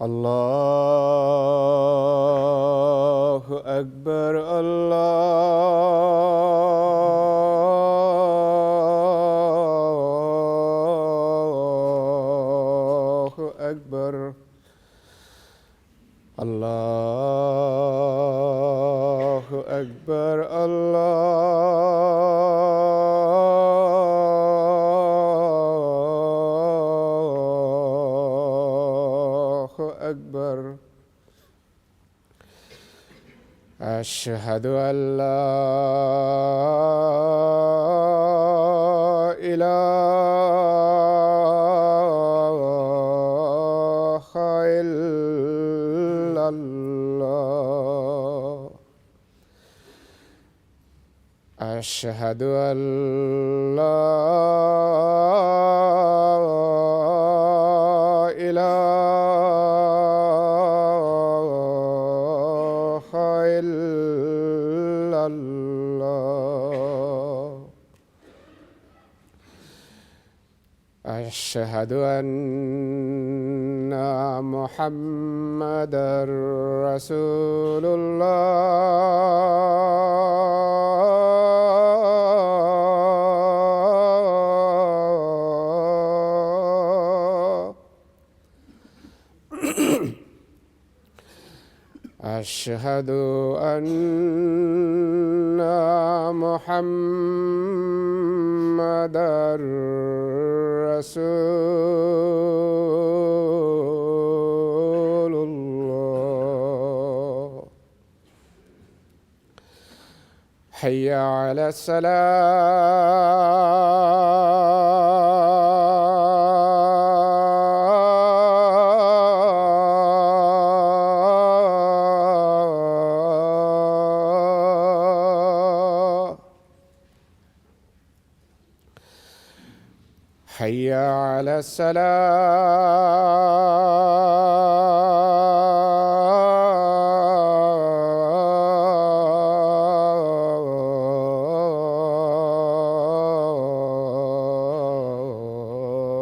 الله أكبر الله أكبر الله أكبر الله أكبر أشهد أن لا إله إلا الله أشهد أن لا إله إلا الله أشهد أن محمدًا رسول الله أشهد أن محمدًا رسول الله حي على الصلاة حي على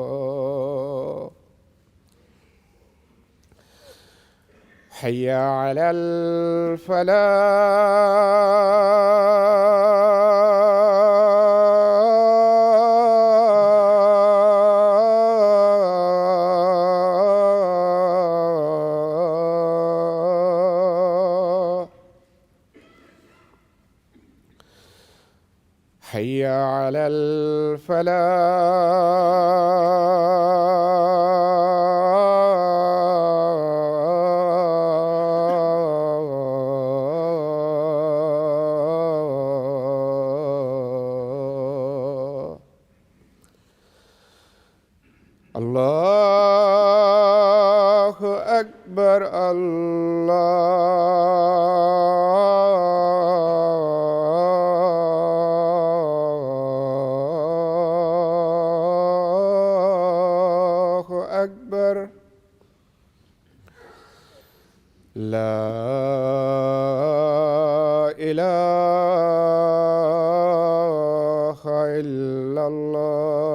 الصلاة حي على الفلاح حي على الفلاح الله أكبر الله أكبر لا إله إلا الله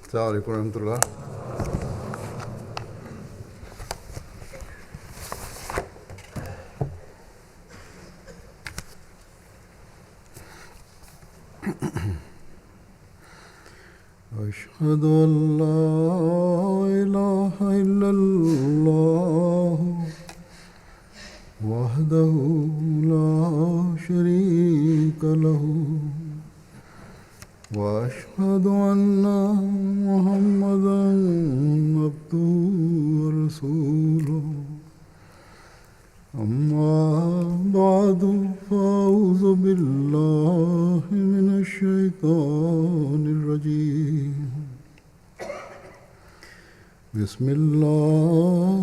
السلام علیکم ورحمۃ اللہ. أشهد أن لا إله إلا الله وحده لا شريك له وأشهد أن محمدًا عبده ورسوله. أما بعد فأعوذ بالله من الشيطان الرجيم. بسم الله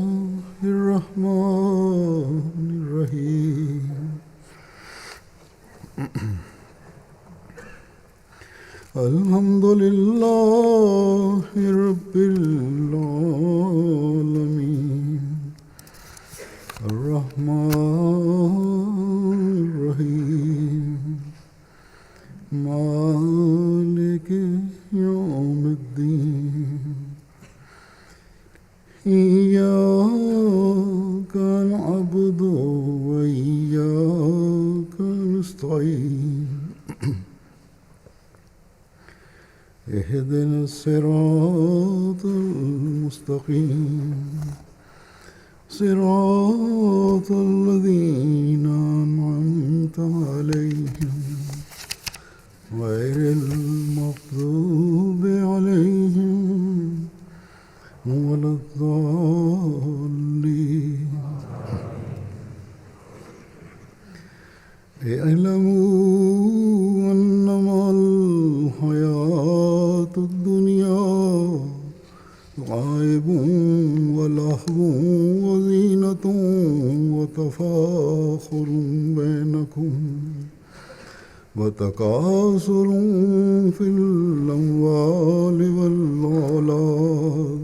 الرحمن الرحيم. الحمد لله رب العالمين الرحمن الرحيم مالك يوم الدين إياك نعبد وإياك نستعين اهدنا الصراط المستقيم صراط الذين أنعمت عليهم غير المغضوب عليهم ولا الضالين اعلموا أنما الحياة الدنيا لعب ولهو وزينة وتفاخر بينكم وتكاثر في الأموال والأولاد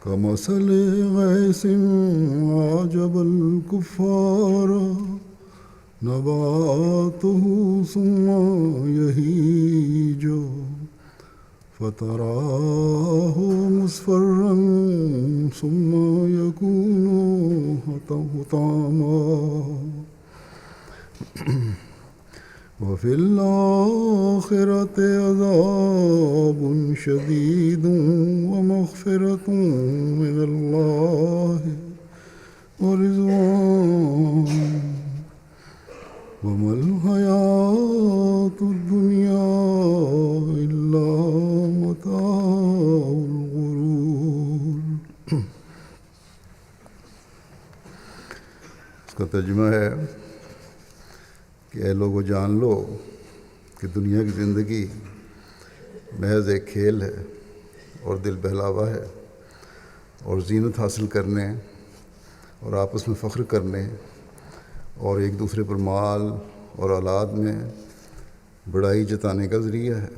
كمثل غيث أعجب الكفار نباته ثم يهيج فتراه مصفرا ثم يكون حطاما وفي الآخرة عذاب شديد ومغفرة من الله ورضوان وما الحياة الدنيا إلا متاع الغرور. اس کا ترجمہ ہے کہ اے لوگو جان لو کہ دنیا کی زندگی محض ایک کھیل ہے اور دل بہلاوا ہے، اور زینت حاصل کرنے اور آپس میں فخر کرنے اور ایک دوسرے پر مال اور اولاد میں بڑائی جتانے کا ذریعہ ہے۔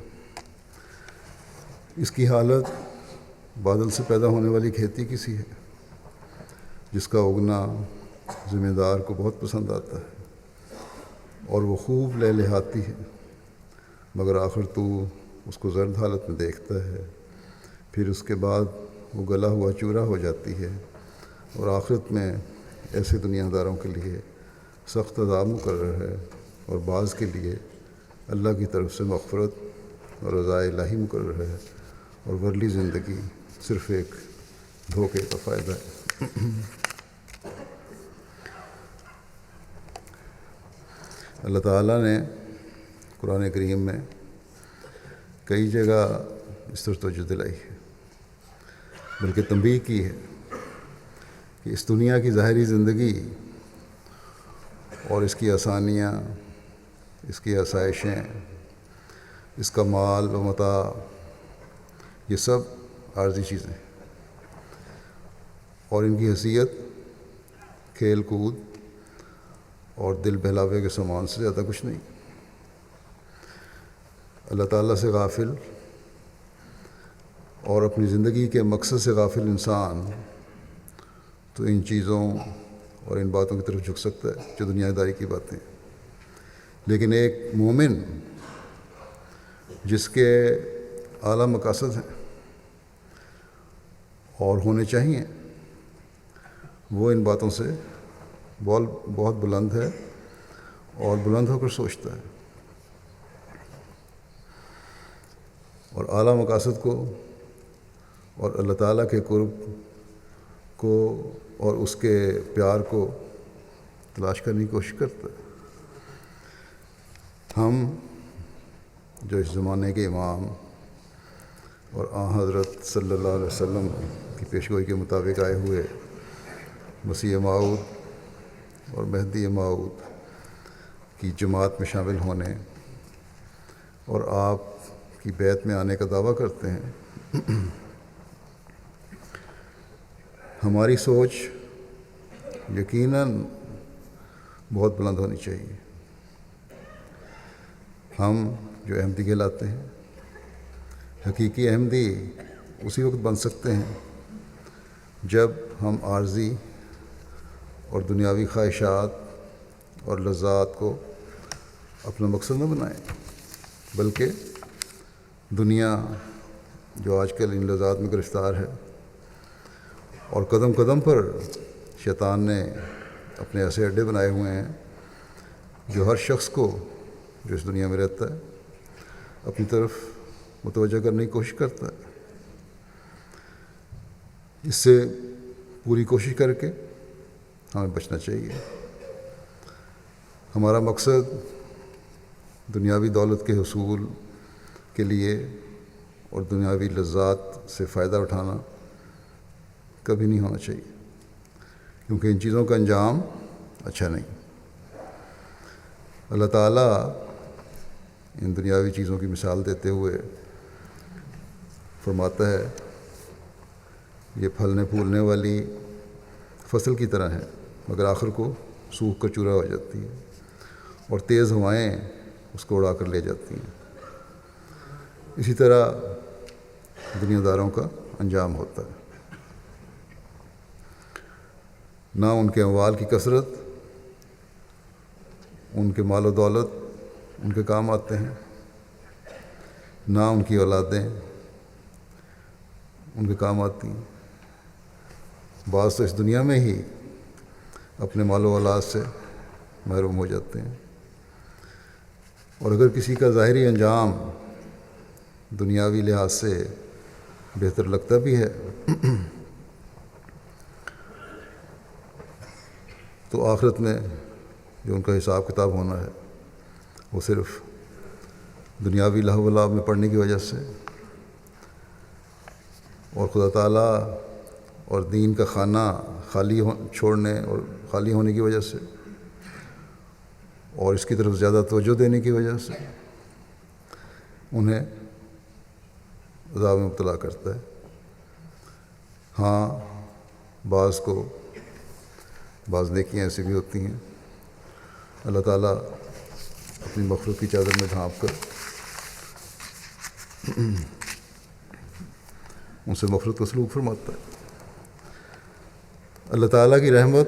اس کی حالت بادل سے پیدا ہونے والی کھیتی کی سی ہے جس کا اگنا ذمہ دار کو بہت پسند آتا ہے اور وہ خوب لہلہاتی ہے، مگر آخر تو اس کو زرد حالت میں دیکھتا ہے، پھر اس کے بعد وہ گلا ہوا چورا ہو جاتی ہے، اور آخرت میں ایسے دنیا داروں کے لیے سخت عذاب مقرر ہے، اور بعض کے لیے اللہ کی طرف سے مغفرت اور رضا الہی مقرر ہے، اور ورلی زندگی صرف ایک دھوکے کا فائدہ ہے۔ اللہ تعالیٰ نے قرآن کریم میں کئی جگہ اس طرح توجہ دلائی ہے، بلکہ تنبیہ کی ہے کہ اس دنیا کی ظاہری زندگی اور اس کی آسانیاں، اس کی آسائشیں، اس کا مال و متاع، یہ سب عارضی چیزیں ہیں، اور ان کی حیثیت کھیل کود اور دل بہلاوے کے سامان سے زیادہ کچھ نہیں۔ اللہ تعالیٰ سے غافل اور اپنی زندگی کے مقصد سے غافل انسان تو ان چیزوں اور ان باتوں کی طرف جھک سکتا ہے جو دنیا داری کی باتیں ہیں، لیکن ایک مومن جس کے اعلیٰ مقاصد ہیں اور ہونے چاہیے، وہ ان باتوں سے بہت بلند ہے اور بلند ہو کر سوچتا ہے، اور اعلیٰ مقاصد کو اور اللہ تعالیٰ کے قرب کو اور اس کے پیار کو تلاش کرنے کی کوشش کرتا ہے۔ ہم جو اس زمانے کے امام اور حضرت صلی اللہ علیہ وسلم کی پیشگوئی کے مطابق آئے ہوئے مسیح موعود اور مہدی موعود کی جماعت میں شامل ہونے اور آپ کی بیعت میں آنے کا دعویٰ کرتے ہیں، ہماری سوچ یقیناً بہت بلند ہونی چاہیے۔ ہم جو احمدی کہلاتے ہیں، حقیقی احمدی اسی وقت بن سکتے ہیں جب ہم عارضی اور دنیاوی خواہشات اور لذات کو اپنا مقصد نہ بنائیں، بلکہ دنیا جو آج کل ان لذات میں گرفتار ہے، اور قدم قدم پر شیطان نے اپنے ایسے اڈے بنائے ہوئے ہیں جو ہر شخص کو جو اس دنیا میں رہتا ہے اپنی طرف متوجہ کرنے کی کوشش کرتا ہے۔ اس سے پوری کوشش کر کے ہمیں بچنا چاہیے۔ ہمارا مقصد دنیاوی دولت کے حصول کے لیے اور دنیاوی لذات سے فائدہ اٹھانا کبھی نہیں ہونا چاہیے، کیونکہ ان چیزوں کا انجام اچھا نہیں۔ اللہ تعالیٰ ان دنیاوی چیزوں کی مثال دیتے ہوئے فرماتا ہے یہ پھلنے پھولنے والی فصل کی طرح ہے، مگر آخر کو سوکھ کر چورا ہو جاتی ہے اور تیز ہوائیں اس کو اڑا کر لے جاتی ہیں۔ اسی طرح دنیا داروں کا انجام ہوتا ہے، نہ ان کے اموال کی کثرت، ان کے مال و دولت ان کے کام آتے ہیں، نہ ان کی اولادیں ان کے کام آتی ہیں۔ بعض تو اس دنیا میں ہی اپنے مال و اولاد سے محروم ہو جاتے ہیں، اور اگر کسی کا ظاہری انجام دنیاوی لحاظ سے بہتر لگتا بھی ہے تو آخرت میں جو ان کا حساب کتاب ہونا ہے وہ صرف دنیاوی لہو و لعب میں پڑنے کی وجہ سے اور خدا تعالیٰ اور دین کا خانہ چھوڑنے اور خالی ہونے کی وجہ سے اور اس کی طرف زیادہ توجہ دینے کی وجہ سے انہیں عذاب میں مبتلا کرتا ہے۔ ہاں، بعض نیکیاں ایسی بھی ہوتی ہیں، اللہ تعالیٰ اپنی مغفرت کی چادر میں ڈھانپ کر ان سے مغفرت کا سلوک فرماتا ہے۔ اللہ تعالیٰ کی رحمت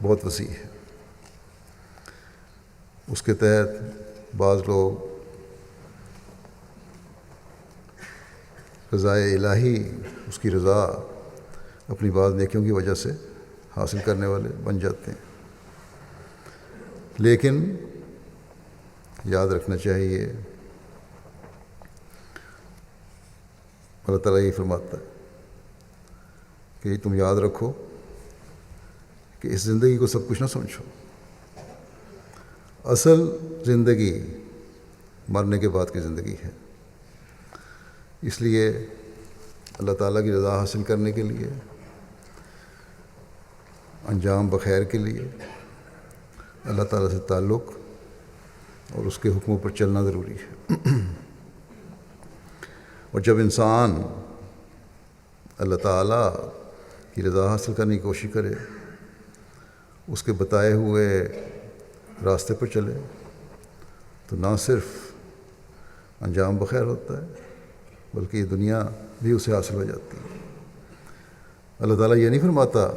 بہت وسیع ہے، اس کے تحت بعض لوگ رضائے الہی، اس کی رضا اپنی بعض نیکیوں کی وجہ سے حاصل کرنے والے بن جاتے ہیں، لیکن یاد رکھنا چاہیے اللہ تعالیٰ یہ فرماتا ہے کہ تم یاد رکھو کہ اس زندگی کو سب کچھ نہ سمجھو، اصل زندگی مرنے کے بعد کی زندگی ہے۔ اس لیے اللہ تعالیٰ کی رضا حاصل کرنے کے لیے، انجام بخیر کے لیے اللہ تعالیٰ سے تعلق اور اس کے حکموں پر چلنا ضروری ہے۔ اور جب انسان اللہ تعالیٰ کی رضا حاصل کرنے کی کوشش کرے، اس کے بتائے ہوئے راستے پر چلے، تو نہ صرف انجام بخیر ہوتا ہے بلکہ یہ دنیا بھی اسے حاصل ہو جاتی ہے۔ اللہ تعالیٰ یہ نہیں فرماتا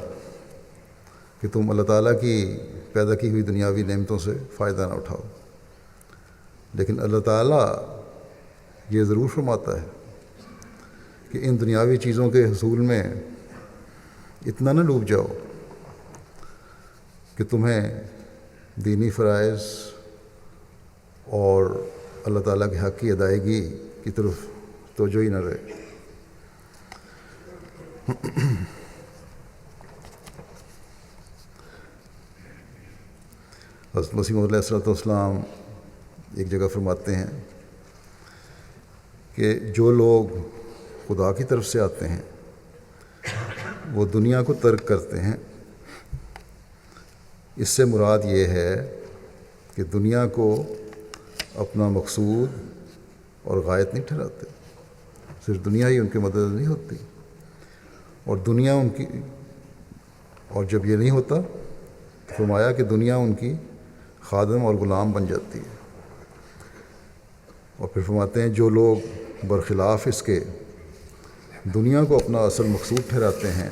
کہ تم اللہ تعالیٰ کی پیدا کی ہوئی دنیاوی نعمتوں سے فائدہ نہ اٹھاؤ، لیکن اللہ تعالیٰ یہ ضرور فرماتا ہے کہ ان دنیاوی چیزوں کے حصول میں اتنا نہ ڈوب جاؤ کہ تمہیں دینی فرائض اور اللہ تعالیٰ کے حق کی ادائیگی کی طرف توجہ ہی نہ رہے۔ حضرت مسیح موعود علیہ الصلوۃ والسلام ایک جگہ فرماتے ہیں کہ جو لوگ خدا کی طرف سے آتے ہیں وہ دنیا کو ترک کرتے ہیں۔ اس سے مراد یہ ہے کہ دنیا کو اپنا مقصود اور غایت نہیں ٹھہراتے، صرف دنیا ہی ان کی مدد نہیں ہوتی، اور دنیا ان کی، اور جب یہ نہیں ہوتا تو فرمایا کہ دنیا ان کی خادم اور غلام بن جاتی ہے۔ اور پھر فرماتے ہیں جو لوگ برخلاف اس کے دنیا کو اپنا اصل مقصود ٹھہراتے ہیں،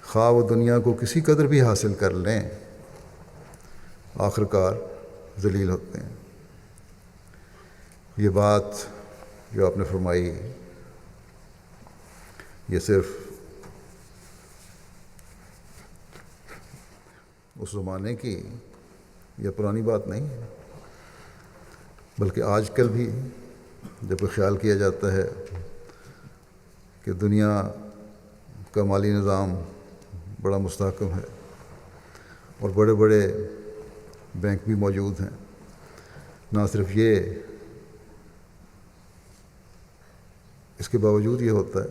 خواہ وہ دنیا کو کسی قدر بھی حاصل کر لیں، آخر کار ذلیل ہوتے ہیں۔ یہ بات جو آپ نے فرمائی یہ صرف اس زمانے کی یا پرانی بات نہیں ہے، بلکہ آج کل بھی جب خیال کیا جاتا ہے کہ دنیا کا مالی نظام بڑا مستحکم ہے اور بڑے بڑے بینک بھی موجود ہیں، نہ صرف یہ، اس کے باوجود یہ ہوتا ہے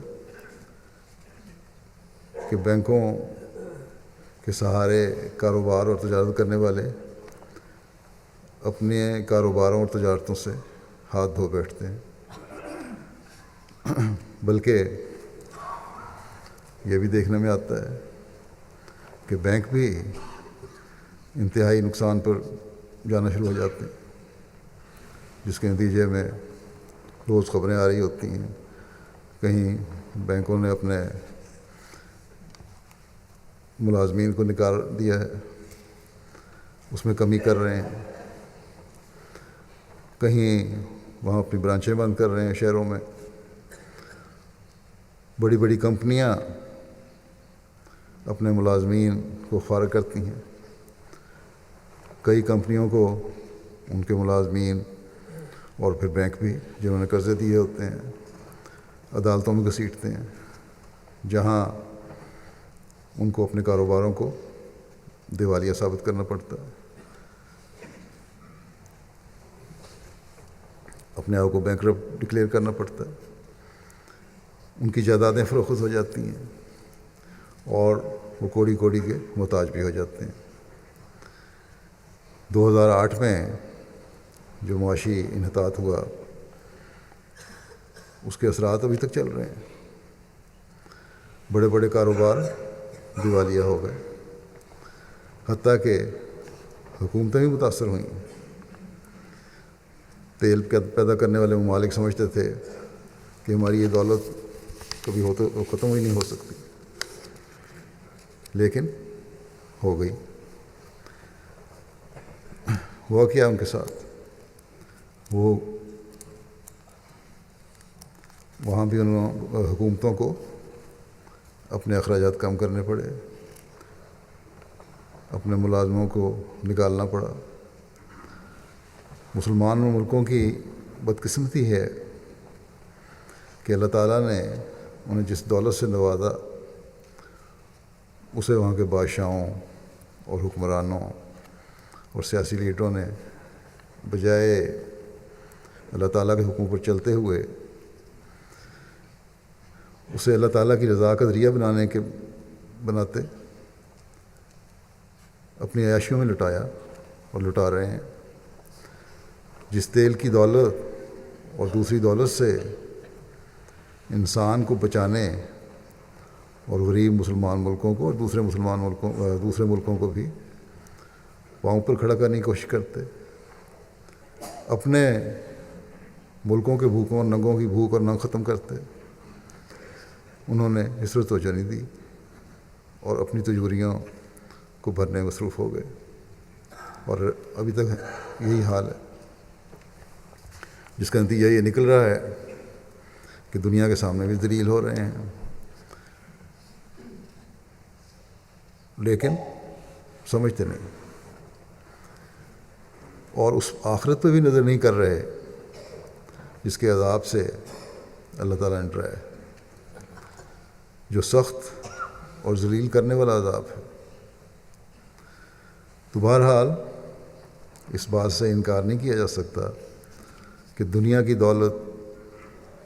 کہ بینکوں کے سہارے کاروبار اور تجارت کرنے والے اپنے کاروباروں اور تجارتوں سے ہاتھ دھو بیٹھتے ہیں، بلکہ یہ بھی دیکھنے میں آتا ہے کہ بینک بھی انتہائی نقصان پر جانا شروع ہو جاتے ہیں، جس کے نتیجے میں روز خبریں آ رہی ہوتی ہیں، کہیں بینکوں نے اپنے ملازمین کو نکال دیا ہے، اس میں کمی کر رہے ہیں، کہیں وہاں اپنی برانچیں بند کر رہے ہیں شہروں میں، بڑی بڑی کمپنیاں اپنے ملازمین کو فارغ کرتی ہیں، کئی کمپنیوں کو ان کے ملازمین اور پھر بینک بھی جنہوں نے قرضے دیے ہوتے ہیں عدالتوں میں گھسیٹتے ہیں، جہاں ان کو اپنے کاروباروں کو دیوالیہ ثابت کرنا پڑتا ہے، اپنے آپ کو بینکرپٹ ڈکلیئر کرنا پڑتا ہے، ان کی جائیدادیں فروخت ہو جاتی ہیں اور وہ کوڑی کوڑی کے محتاج بھی ہو جاتے ہیں۔ 2008 میں جو معاشی انحطاط ہوا اس کے اثرات ابھی تک چل رہے ہیں، بڑے بڑے کاروبار دیوالیہ ہو گئے، حتیٰ کہ حکومتیں بھی متاثر ہوئیں۔ تیل پیدا کرنے والے ممالک سمجھتے تھے کہ ہماری یہ دولت کبھی ختم ہی نہیں ہو سکتی، لیکن ہو گئی۔ ہوا کیا ان کے ساتھ؟ وہ وہاں بھی حکومتوں کو اپنے اخراجات کم کرنے پڑے، اپنے ملازموں کو نکالنا پڑا۔ مسلمان ملکوں کی بدقسمتی ہے کہ اللہ تعالیٰ نے انہیں جس دولت سے نوازا اسے وہاں کے بادشاہوں اور حکمرانوں اور سیاسی لیڈروں نے بجائے اللہ تعالیٰ کے حکم پر چلتے ہوئے اسے اللہ تعالیٰ کی رضا کا ذریعہ بناتے اپنی عیاشیوں میں لٹایا اور لٹا رہے ہیں۔ جس تیل کی دولت اور دوسری دولت سے انسان کو بچانے اور غریب مسلمان ملکوں کو اور دوسرے ملکوں کو بھی پاؤں پر کھڑا کرنے کی کوشش کرتے، اپنے ملکوں کے بھوکوں اور ننگوں کی بھوک اور ننگ ختم کرتے، انہوں نے اس طرح توجہ نہیں دی اور اپنی تجوریوں کو بھرنے میں مصروف ہو گئے، اور ابھی تک یہی حال ہے، جس کا نتیجہ یہ نکل رہا ہے کہ دنیا کے سامنے بھی ذلیل ہو رہے ہیں، لیکن سمجھتے نہیں، اور اس آخرت پہ بھی نظر نہیں کر رہے جس کے عذاب سے اللہ تعالیٰ نے ڈرایا ہے، جو سخت اور ذلیل کرنے والا عذاب ہے۔ تو بہرحال اس بات سے انکار نہیں کیا جا سکتا کہ دنیا کی دولت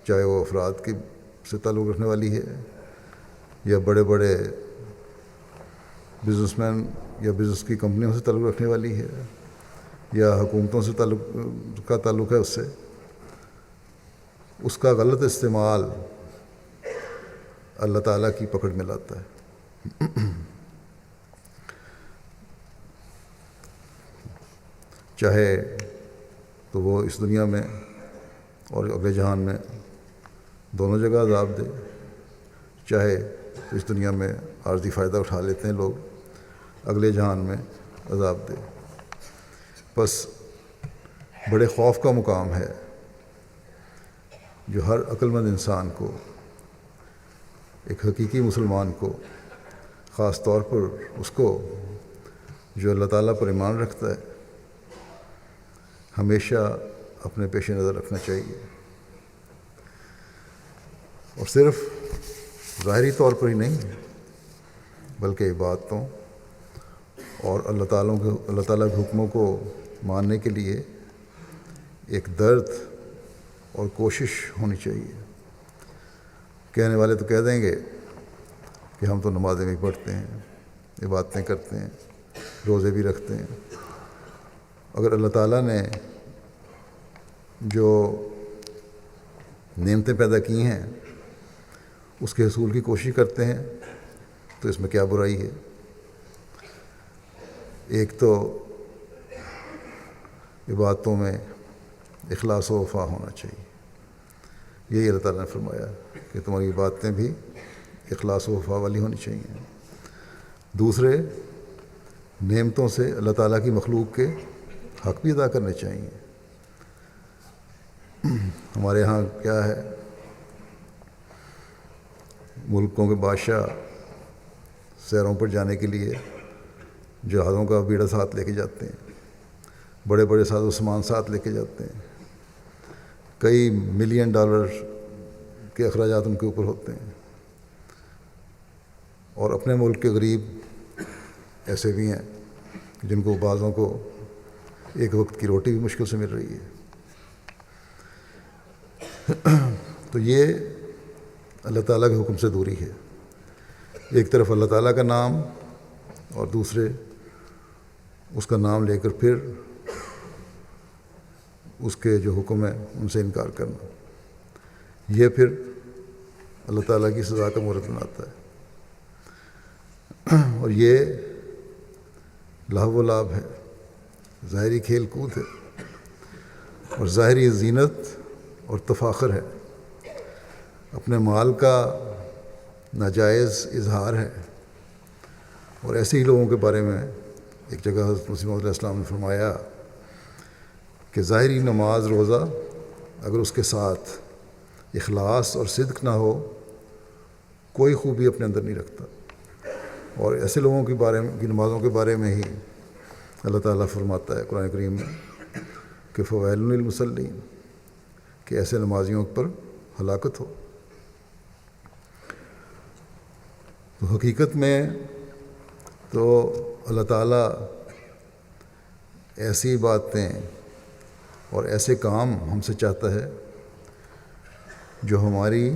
چاہے وہ افراد سے تعلق رکھنے والی ہے یا بڑے بڑے بزنس مین یا بزنس کی کمپنیوں سے تعلق رکھنے والی ہے یا حکومتوں سے تعلق ہے، اس کا غلط استعمال اللہ تعالیٰ کی پکڑ میں لاتا ہے۔ چاہے تو وہ اس دنیا میں اور اگلے جہان میں دونوں جگہ عذاب دے، چاہے اس دنیا میں عارضی فائدہ اٹھا لیتے ہیں لوگ، اگلے جہان میں عذاب دے۔ بس بڑے خوف کا مقام ہے جو ہر عقل مند انسان کو، ایک حقیقی مسلمان کو، خاص طور پر اس کو جو اللہ تعالیٰ پر ایمان رکھتا ہے، ہمیشہ اپنے پیش نظر رکھنا چاہیے۔ اور صرف ظاہری طور پر ہی نہیں بلکہ عبادتوں اور اللہ تعالیٰ کے حکموں کو ماننے کے لیے ایک درد اور کوشش ہونی چاہیے۔ کہنے والے تو کہہ دیں گے کہ ہم تو نمازیں بھی پڑھتے ہیں، عبادتیں کرتے ہیں، روزے بھی رکھتے ہیں۔ اگر اللہ تعالیٰ نے جو نعمتیں پیدا کی ہیں اس کے حصول کی کوشش کرتے ہیں تو اس میں کیا برائی ہے؟ ایک تو عبادتوں میں اخلاص و وفا ہونا چاہیے، یہی اللہ تعالیٰ نے فرمایا کہ تمہاری عبادتیں بھی اخلاص و وفا والی ہونی چاہیے۔ دوسرے، نعمتوں سے اللہ تعالیٰ کی مخلوق کے حق بھی ادا کرنے چاہیے۔ ہمارے ہاں کیا ہے، ملکوں کے بادشاہ سیروں پر جانے کے لیے جہازوں کا بیڑا ساتھ لے کے جاتے ہیں، بڑے بڑے ساز و سامان ساتھ لے کے جاتے ہیں، کئی ملین ڈالر کے اخراجات ان کے اوپر ہوتے ہیں، اور اپنے ملک کے غریب ایسے بھی ہیں جن کو بعضوں کو ایک وقت کی روٹی بھی مشکل سے مل رہی ہے۔ تو یہ اللہ تعالیٰ کے حکم سے دوری ہے، ایک طرف اللہ تعالیٰ کا نام اور دوسرے اس کا نام لے کر پھر اس کے جو حکم ہے ان سے انکار کرنا، یہ پھر اللہ تعالیٰ کی سزا کا مورد بناتا ہے۔ اور یہ لہو و لعب ہے، ظاہری کھیل کود ہے اور ظاہری زینت اور تفاخر ہے، اپنے مال کا ناجائز اظہار ہے۔ اور ایسے ہی لوگوں کے بارے میں ایک جگہ حضرت مسیح موعود علیہ السلام نے فرمایا کہ ظاہری نماز روزہ اگر اس کے ساتھ اخلاص اور صدق نہ ہو کوئی خوبی اپنے اندر نہیں رکھتا۔ اور ایسے لوگوں کے بارے میں کی نمازوں کے بارے میں ہی اللہ تعالیٰ فرماتا ہے قرآن کریم میں کہ فویل للمصلین، کہ ایسے نمازیوں پر ہلاکت ہو۔ تو حقیقت میں تو اللہ تعالیٰ ایسی باتیں اور ایسے کام ہم سے چاہتا ہے جو ہماری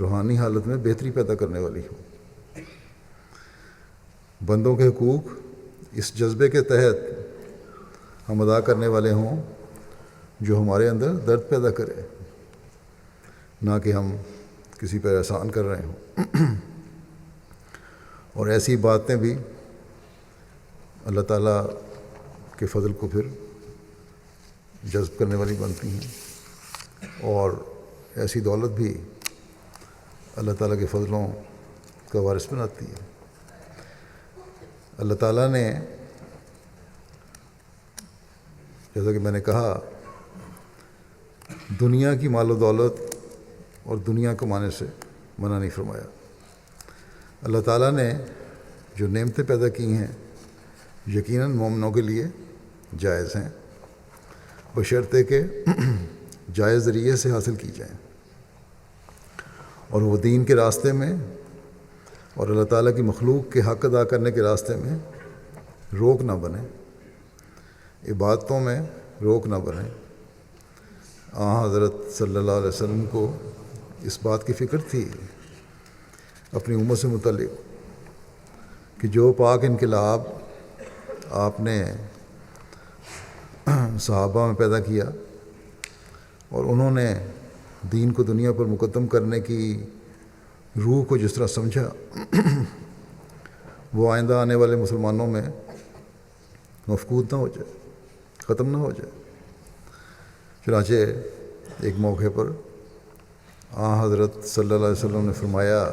روحانی حالت میں بہتری پیدا کرنے والی ہو۔ بندوں کے حقوق اس جذبے کے تحت ہم ادا کرنے والے ہوں جو ہمارے اندر درد پیدا کرے، نہ کہ ہم کسی پر احسان کر رہے ہوں۔ اور ایسی باتیں بھی اللہ تعالیٰ کے فضل کو پھر جذب کرنے والی بنتی ہیں، اور ایسی دولت بھی اللہ تعالیٰ کے فضلوں کا وارث بناتی ہے۔ اللہ تعالیٰ نے جیسا کہ میں نے کہا دنیا کی مال و دولت اور دنیا کمانے سے منع نہیں فرمایا۔ اللہ تعالیٰ نے جو نعمتیں پیدا کی ہیں یقیناً مومنوں کے لیے جائز ہیں، بشرطے کہ جائز ذریعے سے حاصل کی جائیں، اور وہ دین کے راستے میں اور اللہ تعالیٰ کی مخلوق کے حق ادا کرنے کے راستے میں روک نہ بنے، عبادتوں میں روک نہ بنے۔ حضرت صلی اللہ علیہ وسلم کو اس بات کی فکر تھی اپنی امت سے متعلق کہ جو پاک انقلاب آپ نے صحابہ میں پیدا کیا اور انہوں نے دین کو دنیا پر مقدم کرنے کی روح کو جس طرح سمجھا، وہ آئندہ آنے والے مسلمانوں میں مفقود نہ ہو جائے، ختم نہ ہو جائے۔ چنانچہ ایک موقع پر حضرت صلی اللہ علیہ وسلم نے فرمایا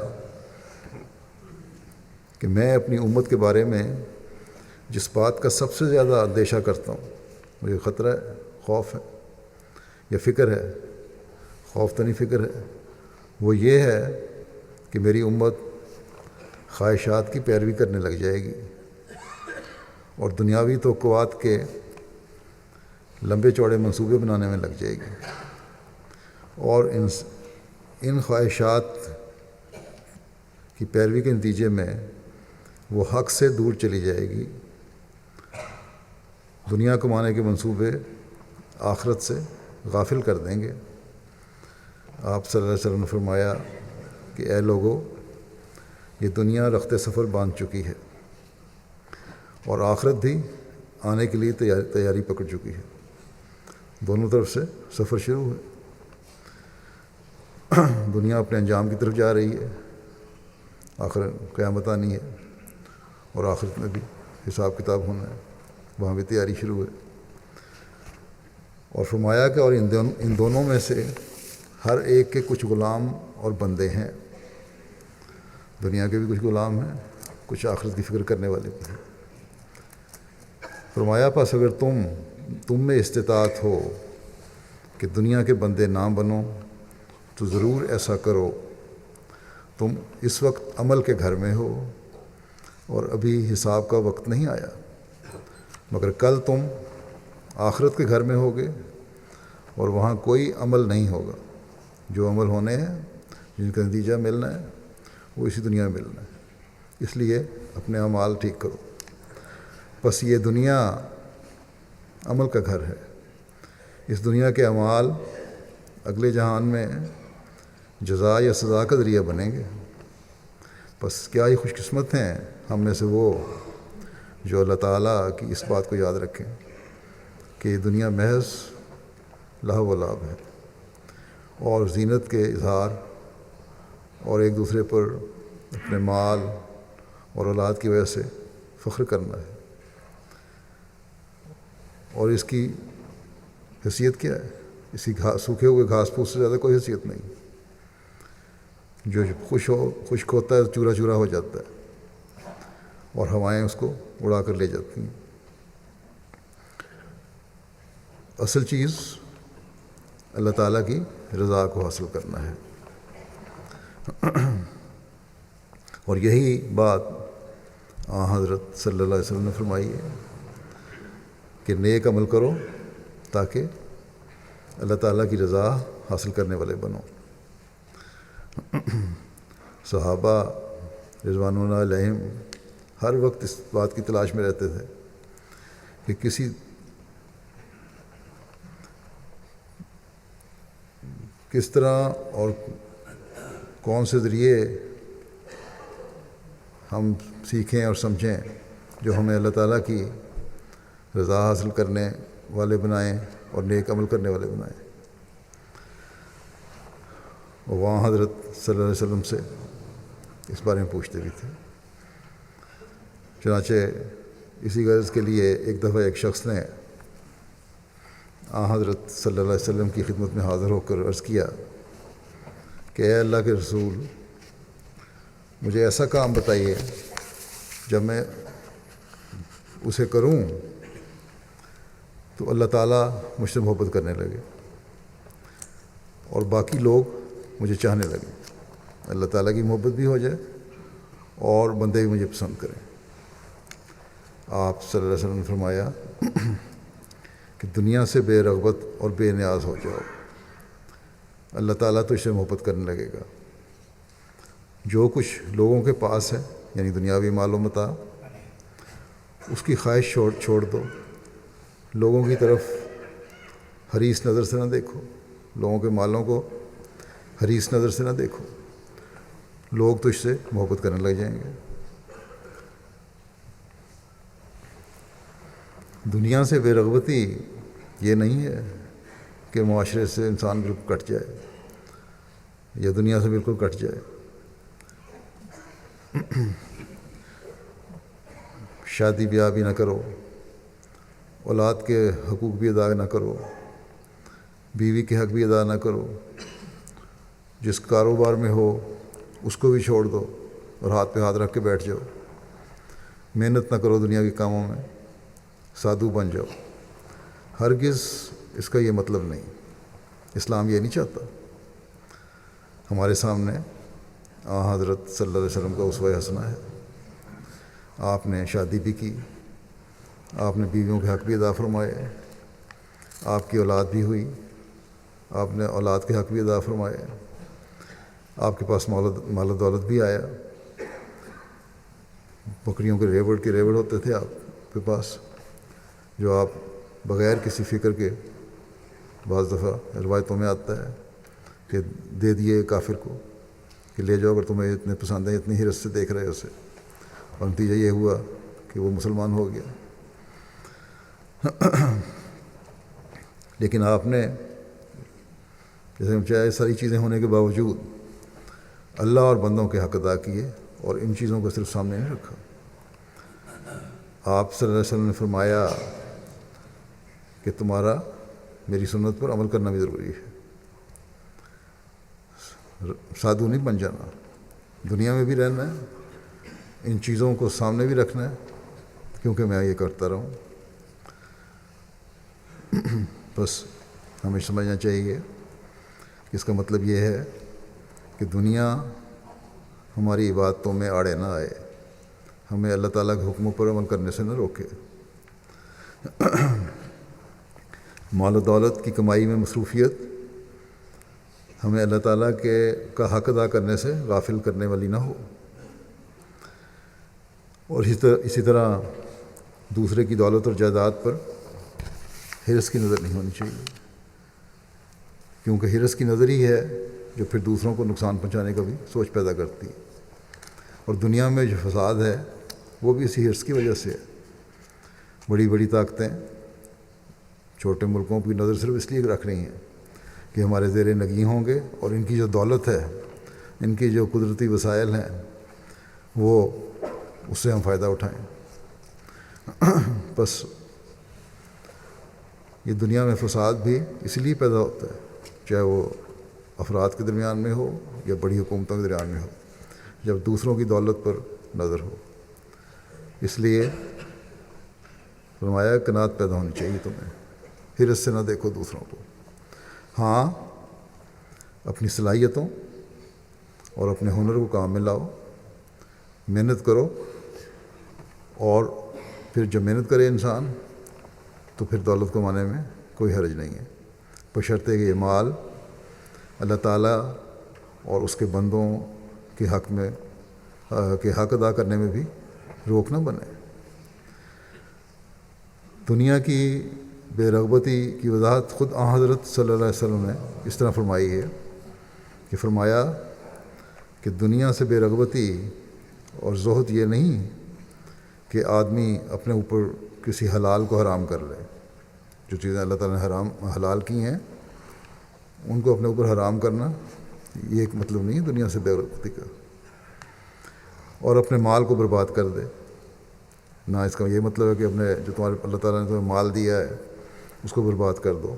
کہ میں اپنی امت کے بارے میں جس بات کا سب سے زیادہ اندیشہ کرتا ہوں، مجھے خطرہ ہے، خوف ہے یا فکر ہے، خوف تو نہیں فکر ہے، وہ یہ ہے کہ میری امت خواہشات کی پیروی کرنے لگ جائے گی اور دنیاوی توقعات کے لمبے چوڑے منصوبے بنانے میں لگ جائے گی، اور ان خواہشات کی پیروی کے نتیجے میں وہ حق سے دور چلی جائے گی، دنیا کمانے کے منصوبے آخرت سے غافل کر دیں گے۔ آپ صلی اللہ علیہ وسلم نے فرمایا کہ اے لوگو، یہ دنیا رخت سفر باندھ چکی ہے اور آخرت بھی آنے کے لیے تیاری پکڑ چکی ہے، دونوں طرف سے سفر شروع ہے۔ دنیا اپنے انجام کی طرف جا رہی ہے، آخر قیامت آنی ہے اور آخرت میں بھی حساب کتاب ہونا ہے، وہاں بھی تیاری شروع ہے۔ اور فرمایا کہ اور ان دونوں میں سے ہر ایک کے کچھ غلام اور بندے ہیں، دنیا کے بھی کچھ غلام ہیں، کچھ آخرت کی فکر کرنے والے بھی ہیں۔ فرمایا پس اگر تم میں استطاعت ہو کہ دنیا کے بندے نہ بنو تو ضرور ایسا کرو، تم اس وقت عمل کے گھر میں ہو اور ابھی حساب کا وقت نہیں آیا، مگر کل تم آخرت کے گھر میں ہوگے اور وہاں کوئی عمل نہیں ہوگا، جو عمل ہونے ہیں جن کا نتیجہ ملنا ہے وہ اسی دنیا میں ملنا ہے، اس لیے اپنے اعمال ٹھیک کرو۔ بس یہ دنیا عمل کا گھر ہے، اس دنیا کے اعمال اگلے جہان میں جزا یا سزا کا ذریعہ بنیں گے۔ بس کیا ہی خوش قسمت ہیں ہم میں سے وہ جو اللہ تعالیٰ کی اس بات کو یاد رکھیں کہ یہ دنیا محض لہو و لعب ہے اور زینت کے اظہار اور ایک دوسرے پر اپنے مال اور اولاد کی وجہ سے فخر کرنا ہے، اور اس کی حیثیت کیا ہے؟ اس کی سوکھے ہوئے گھاس پھوس سے زیادہ کوئی حیثیت نہیں۔ جو خشک ہوتا ہے چورا چورا ہو جاتا ہے اور ہوائیں اس کو اڑا کر لے جاتی ہیں۔ اصل چیز اللہ تعالیٰ کی رضا کو حاصل کرنا ہے، اور یہی بات حضرت صلی اللہ علیہ وسلم نے فرمائی ہے کہ نیک عمل کرو تاکہ اللہ تعالیٰ کی رضا حاصل کرنے والے بنو۔ صحابہ رضوان اللہ علیہم ہر وقت اس بات کی تلاش میں رہتے تھے کہ کس طرح اور کون سے ذریعے ہم سیکھیں اور سمجھیں جو ہمیں اللہ تعالیٰ کی رضا حاصل کرنے والے بنائیں اور نیک عمل کرنے والے بنائیں۔ اور وہاں حضرت صلی اللہ علیہ وسلم سے اس بارے میں پوچھتے بھی تھے۔ چنانچہ اسی غرض کے لیے ایک دفعہ ایک شخص نے حضرت صلی اللہ علیہ وسلم کی خدمت میں حاضر ہو کر عرض کیا کہ اے اللہ کے رسول، مجھے ایسا کام بتائیے جب میں اسے کروں تو اللہ تعالیٰ مجھ سے محبت کرنے لگے اور باقی لوگ مجھے چاہنے لگے، اللہ تعالیٰ کی محبت بھی ہو جائے اور بندے بھی مجھے پسند کریں۔ آپ صلی اللہ علیہ وسلم نے فرمایا کہ دنیا سے بے رغبت اور بے نیاز ہو جاؤ، اللہ تعالیٰ تجھ سے محبت کرنے لگے گا۔ جو کچھ لوگوں کے پاس ہے یعنی دنیاوی مال و متاع، اس کی خواہش چھوڑ دو، لوگوں کی طرف حریص نظر سے نہ دیکھو، لوگوں کے مالوں کو حریص نظر سے نہ دیکھو، لوگ تجھ سے محبت کرنے لگ جائیں گے۔ دنیا سے بے رغبتی یہ نہیں ہے کہ معاشرے سے انسان بالکل کٹ جائے یا دنیا سے بالکل کٹ جائے۔ شادی بیاہ بھی نہ کرو، اولاد کے حقوق بھی ادا نہ کرو، بیوی کے حق بھی ادا نہ کرو، جس کاروبار میں ہو اس کو بھی چھوڑ دو اور ہاتھ پہ ہاتھ رکھ کے بیٹھ جاؤ محنت نہ کرو دنیا کے کاموں میں، سادھو بن جاؤ، ہرگز اس کا یہ مطلب نہیں۔ اسلام یہ نہیں چاہتا۔ ہمارے سامنے حضرت صلی اللہ علیہ وسلم کا اسوہ حسنہ ہے۔ آپ نے شادی بھی کی، آپ نے بیویوں کے حق بھی ادا فرمائے، آپ کی اولاد بھی ہوئی، آپ نے اولاد کے حق بھی ادا فرمائے، آپ کے پاس مال و دولت بھی آیا، بکریوں کے ریوڑ ہوتے تھے آپ کے پاس، جو آپ بغیر کسی فکر کے، بعض دفعہ روایتوں میں آتا ہے کہ دے دیے کافر کو کہ لے جاؤ اگر تمہیں اتنے پسند ہیں، اتنی ہی رس سے دیکھ رہے اسے، اور نتیجہ یہ ہوا کہ وہ مسلمان ہو گیا۔ لیکن آپ نے جیسے ہم چاہے ساری چیزیں ہونے کے باوجود اللہ اور بندوں کے حق ادا کیے، اور ان چیزوں کو صرف سامنے نہیں رکھا۔ آپ صلی اللہ علیہ وسلم نے فرمایا کہ تمہارا میری سنت پر عمل کرنا بھی ضروری ہے، سادھو نہیں بن جانا، دنیا میں بھی رہنا ہے، ان چیزوں کو سامنے بھی رکھنا ہے، کیونکہ میں یہ کرتا رہوں۔ بس ہمیں سمجھنا چاہیے کہ اس کا مطلب یہ ہے کہ دنیا ہماری عبادتوں میں آڑے نہ آئے، ہمیں اللہ تعالیٰ کے حکموں پر عمل کرنے سے نہ روکے، مال و دولت کی کمائی میں مصروفیت ہمیں اللہ تعالیٰ کا حق ادا کرنے سے غافل کرنے والی نہ ہو، اور اسی طرح دوسرے کی دولت اور جائیداد پر حرص کی نظر نہیں ہونی چاہیے، کیونکہ حرص کی نظر ہی ہے جو پھر دوسروں کو نقصان پہنچانے کا بھی سوچ پیدا کرتی ہے، اور دنیا میں جو فساد ہے وہ بھی اسی حرص کی وجہ سے ہے۔ بڑی بڑی طاقتیں چھوٹے ملکوں کی نظر صرف اس لیے رکھ رہی ہیں کہ ہمارے زیر نگیں ہوں گے، اور ان کی جو دولت ہے، ان کی جو قدرتی وسائل ہیں، وہ اس سے ہم فائدہ اٹھائیں۔ بس یہ دنیا میں فساد بھی اس لیے پیدا ہوتا ہے، چاہے وہ افراد کے درمیان میں ہو یا بڑی حکومتوں کے درمیان میں ہو، جب دوسروں کی دولت پر نظر ہو۔ اس لیے فرمایا قناعت پیدا ہونی چاہیے تمہیں، حرص سے نہ دیکھو دوسروں کو۔ ہاں، اپنی صلاحیتوں اور اپنے ہنر کو کام میں لاؤ، محنت کرو، اور پھر جب محنت کرے انسان تو پھر دولت کمانے میں کوئی حرج نہیں ہے، بشرطے کہ یہ مال اللہ تعالیٰ اور اس کے بندوں کے حق میں کے حق ادا کرنے میں بھی روک نہ بنے۔ دنیا کی بے رغبتی کی وضاحت خود حضرت صلی اللہ علیہ وسلم نے اس طرح فرمائی ہے کہ فرمایا کہ دنیا سے بے رغبتی اور زہد یہ نہیں کہ آدمی اپنے اوپر کسی حلال کو حرام کر لے، جو چیزیں اللہ تعالیٰ نے حلال کی ہیں ان کو اپنے اوپر حرام کرنا، یہ ایک مطلب نہیں ہے دنیا سے بے رغبتی کا، اور اپنے مال کو برباد کر دے، نہ اس کا یہ مطلب ہے کہ اپنے جو تمہارے اللہ تعالیٰ نے تمہیں مال دیا ہے اس کو برباد کر دو۔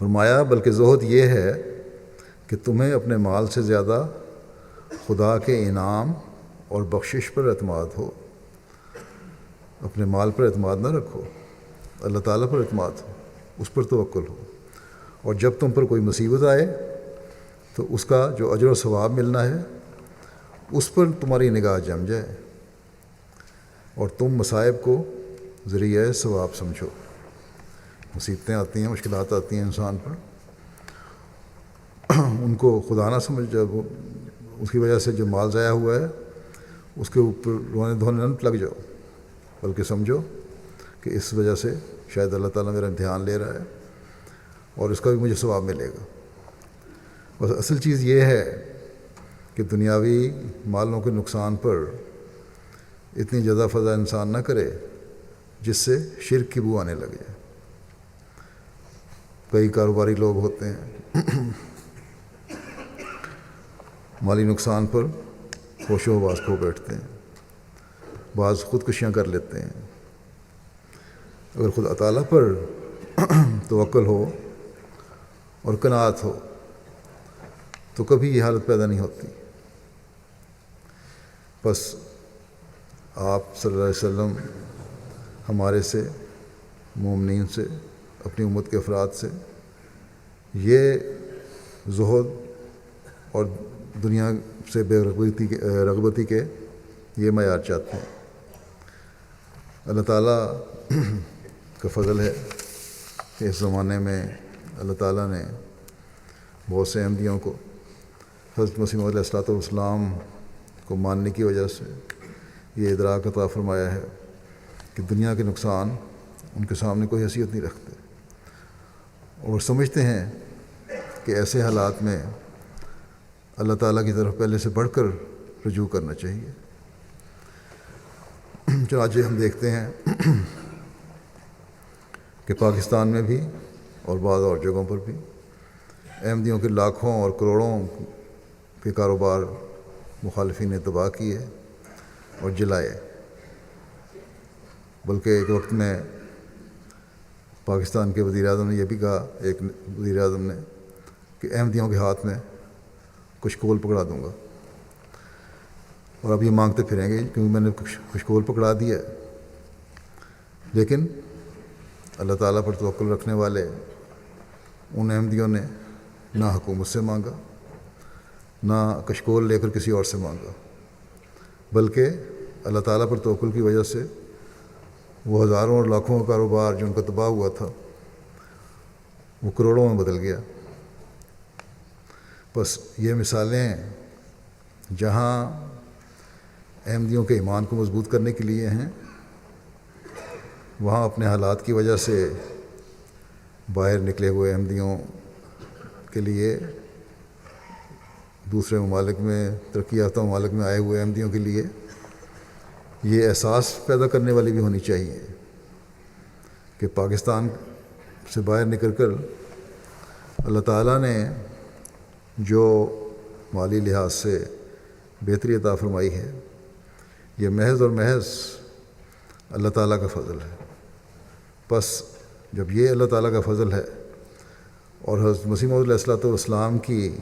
فرمایا بلکہ زہد یہ ہے کہ تمہیں اپنے مال سے زیادہ خدا کے انعام اور بخشش پر اعتماد ہو، اپنے مال پر اعتماد نہ رکھو، اللہ تعالیٰ پر اعتماد ہو، اس پر توکل ہو، اور جب تم پر کوئی مصیبت آئے تو اس کا جو اجر و ثواب ملنا ہے اس پر تمہاری نگاہ جم جائے، اور تم مصائب کو ذریعہ ثواب سمجھو۔ مصیبتیں آتی ہیں، مشکلات آتی ہیں انسان پر، ان کو خدا نہ سمجھ، جب اس کی وجہ سے جو مال ضائع ہوا ہے اس کے اوپر رونے دھونے نہ لگ جاؤ، بلکہ سمجھو کہ اس وجہ سے شاید اللہ تعالیٰ میرا امتحان لے رہا ہے اور اس کا بھی مجھے ثواب ملے گا۔ بس اصل چیز یہ ہے کہ دنیاوی مالوں کے نقصان پر اتنی جزا فضا انسان نہ کرے جس سے شرک کی بو آنے لگے۔ کئی کاروباری لوگ ہوتے ہیں مالی نقصان پر ہوش و حواس کھو بیٹھتے ہیں، بعض خودکشیاں کر لیتے ہیں۔ اگر خدا تعالیٰ پر توکل ہو اور قناعت ہو تو کبھی یہ حالت پیدا نہیں ہوتی۔ بس آپ صلی اللہ علیہ وسلم ہمارے سے، مومنین سے، اپنی امت کے افراد سے یہ زہد اور دنیا سے بے رغبتی کے یہ معیار چاہتے ہیں۔ اللہ تعالیٰ کا فضل ہے کہ اس زمانے میں اللہ تعالیٰ نے بہت سے احمدیوں کو حضرت مسیح موعود علیہ السلام کو ماننے کی وجہ سے یہ ادراک عطا فرمایا ہے کہ دنیا کے نقصان ان کے سامنے کوئی حیثیت نہیں رکھتے، اور سمجھتے ہیں کہ ایسے حالات میں اللہ تعالیٰ کی طرف پہلے سے بڑھ کر رجوع کرنا چاہیے۔ چنانچہ ہم دیکھتے ہیں کہ پاکستان میں بھی اور بعض اور جگہوں پر بھی احمدیوں کے لاکھوں اور کروڑوں کے کاروبار مخالفین نے تباہ کیے اور جلائے، بلکہ ایک وقت میں پاکستان کے وزیر اعظم نے یہ بھی کہا، ایک وزیر اعظم نے، کہ احمدیوں کے ہاتھ میں کشکول پکڑا دوں گا، اور اب یہ مانگتے پھریں گے کیونکہ میں نے کشکول پکڑا دیا ہے۔ لیکن اللہ تعالیٰ پر توکل رکھنے والے ان احمدیوں نے نہ حکومت سے مانگا، نہ کشکول لے کر کسی اور سے مانگا، بلکہ اللہ تعالیٰ پر توکل کی وجہ سے وہ ہزاروں اور لاکھوں کا کاروبار جو ان کا تباہ ہوا تھا وہ کروڑوں میں بدل گیا۔ بس یہ مثالیں جہاں احمدیوں کے ایمان کو مضبوط کرنے کے لیے ہیں، وہاں اپنے حالات کی وجہ سے باہر نکلے ہوئے احمدیوں کے لیے، دوسرے ممالک میں، ترقی یافتہ ممالک میں آئے ہوئے احمدیوں کے لیے یہ احساس پیدا کرنے والی بھی ہونی چاہیے کہ پاکستان سے باہر نکل کر اللہ تعالیٰ نے جو مالی لحاظ سے بہتری عطا فرمائی ہے، یہ محض اور محض اللہ تعالیٰ کا فضل ہے۔ بس جب یہ اللہ تعالیٰ کا فضل ہے اور حضرت مسیح موعود علیہ السلام کی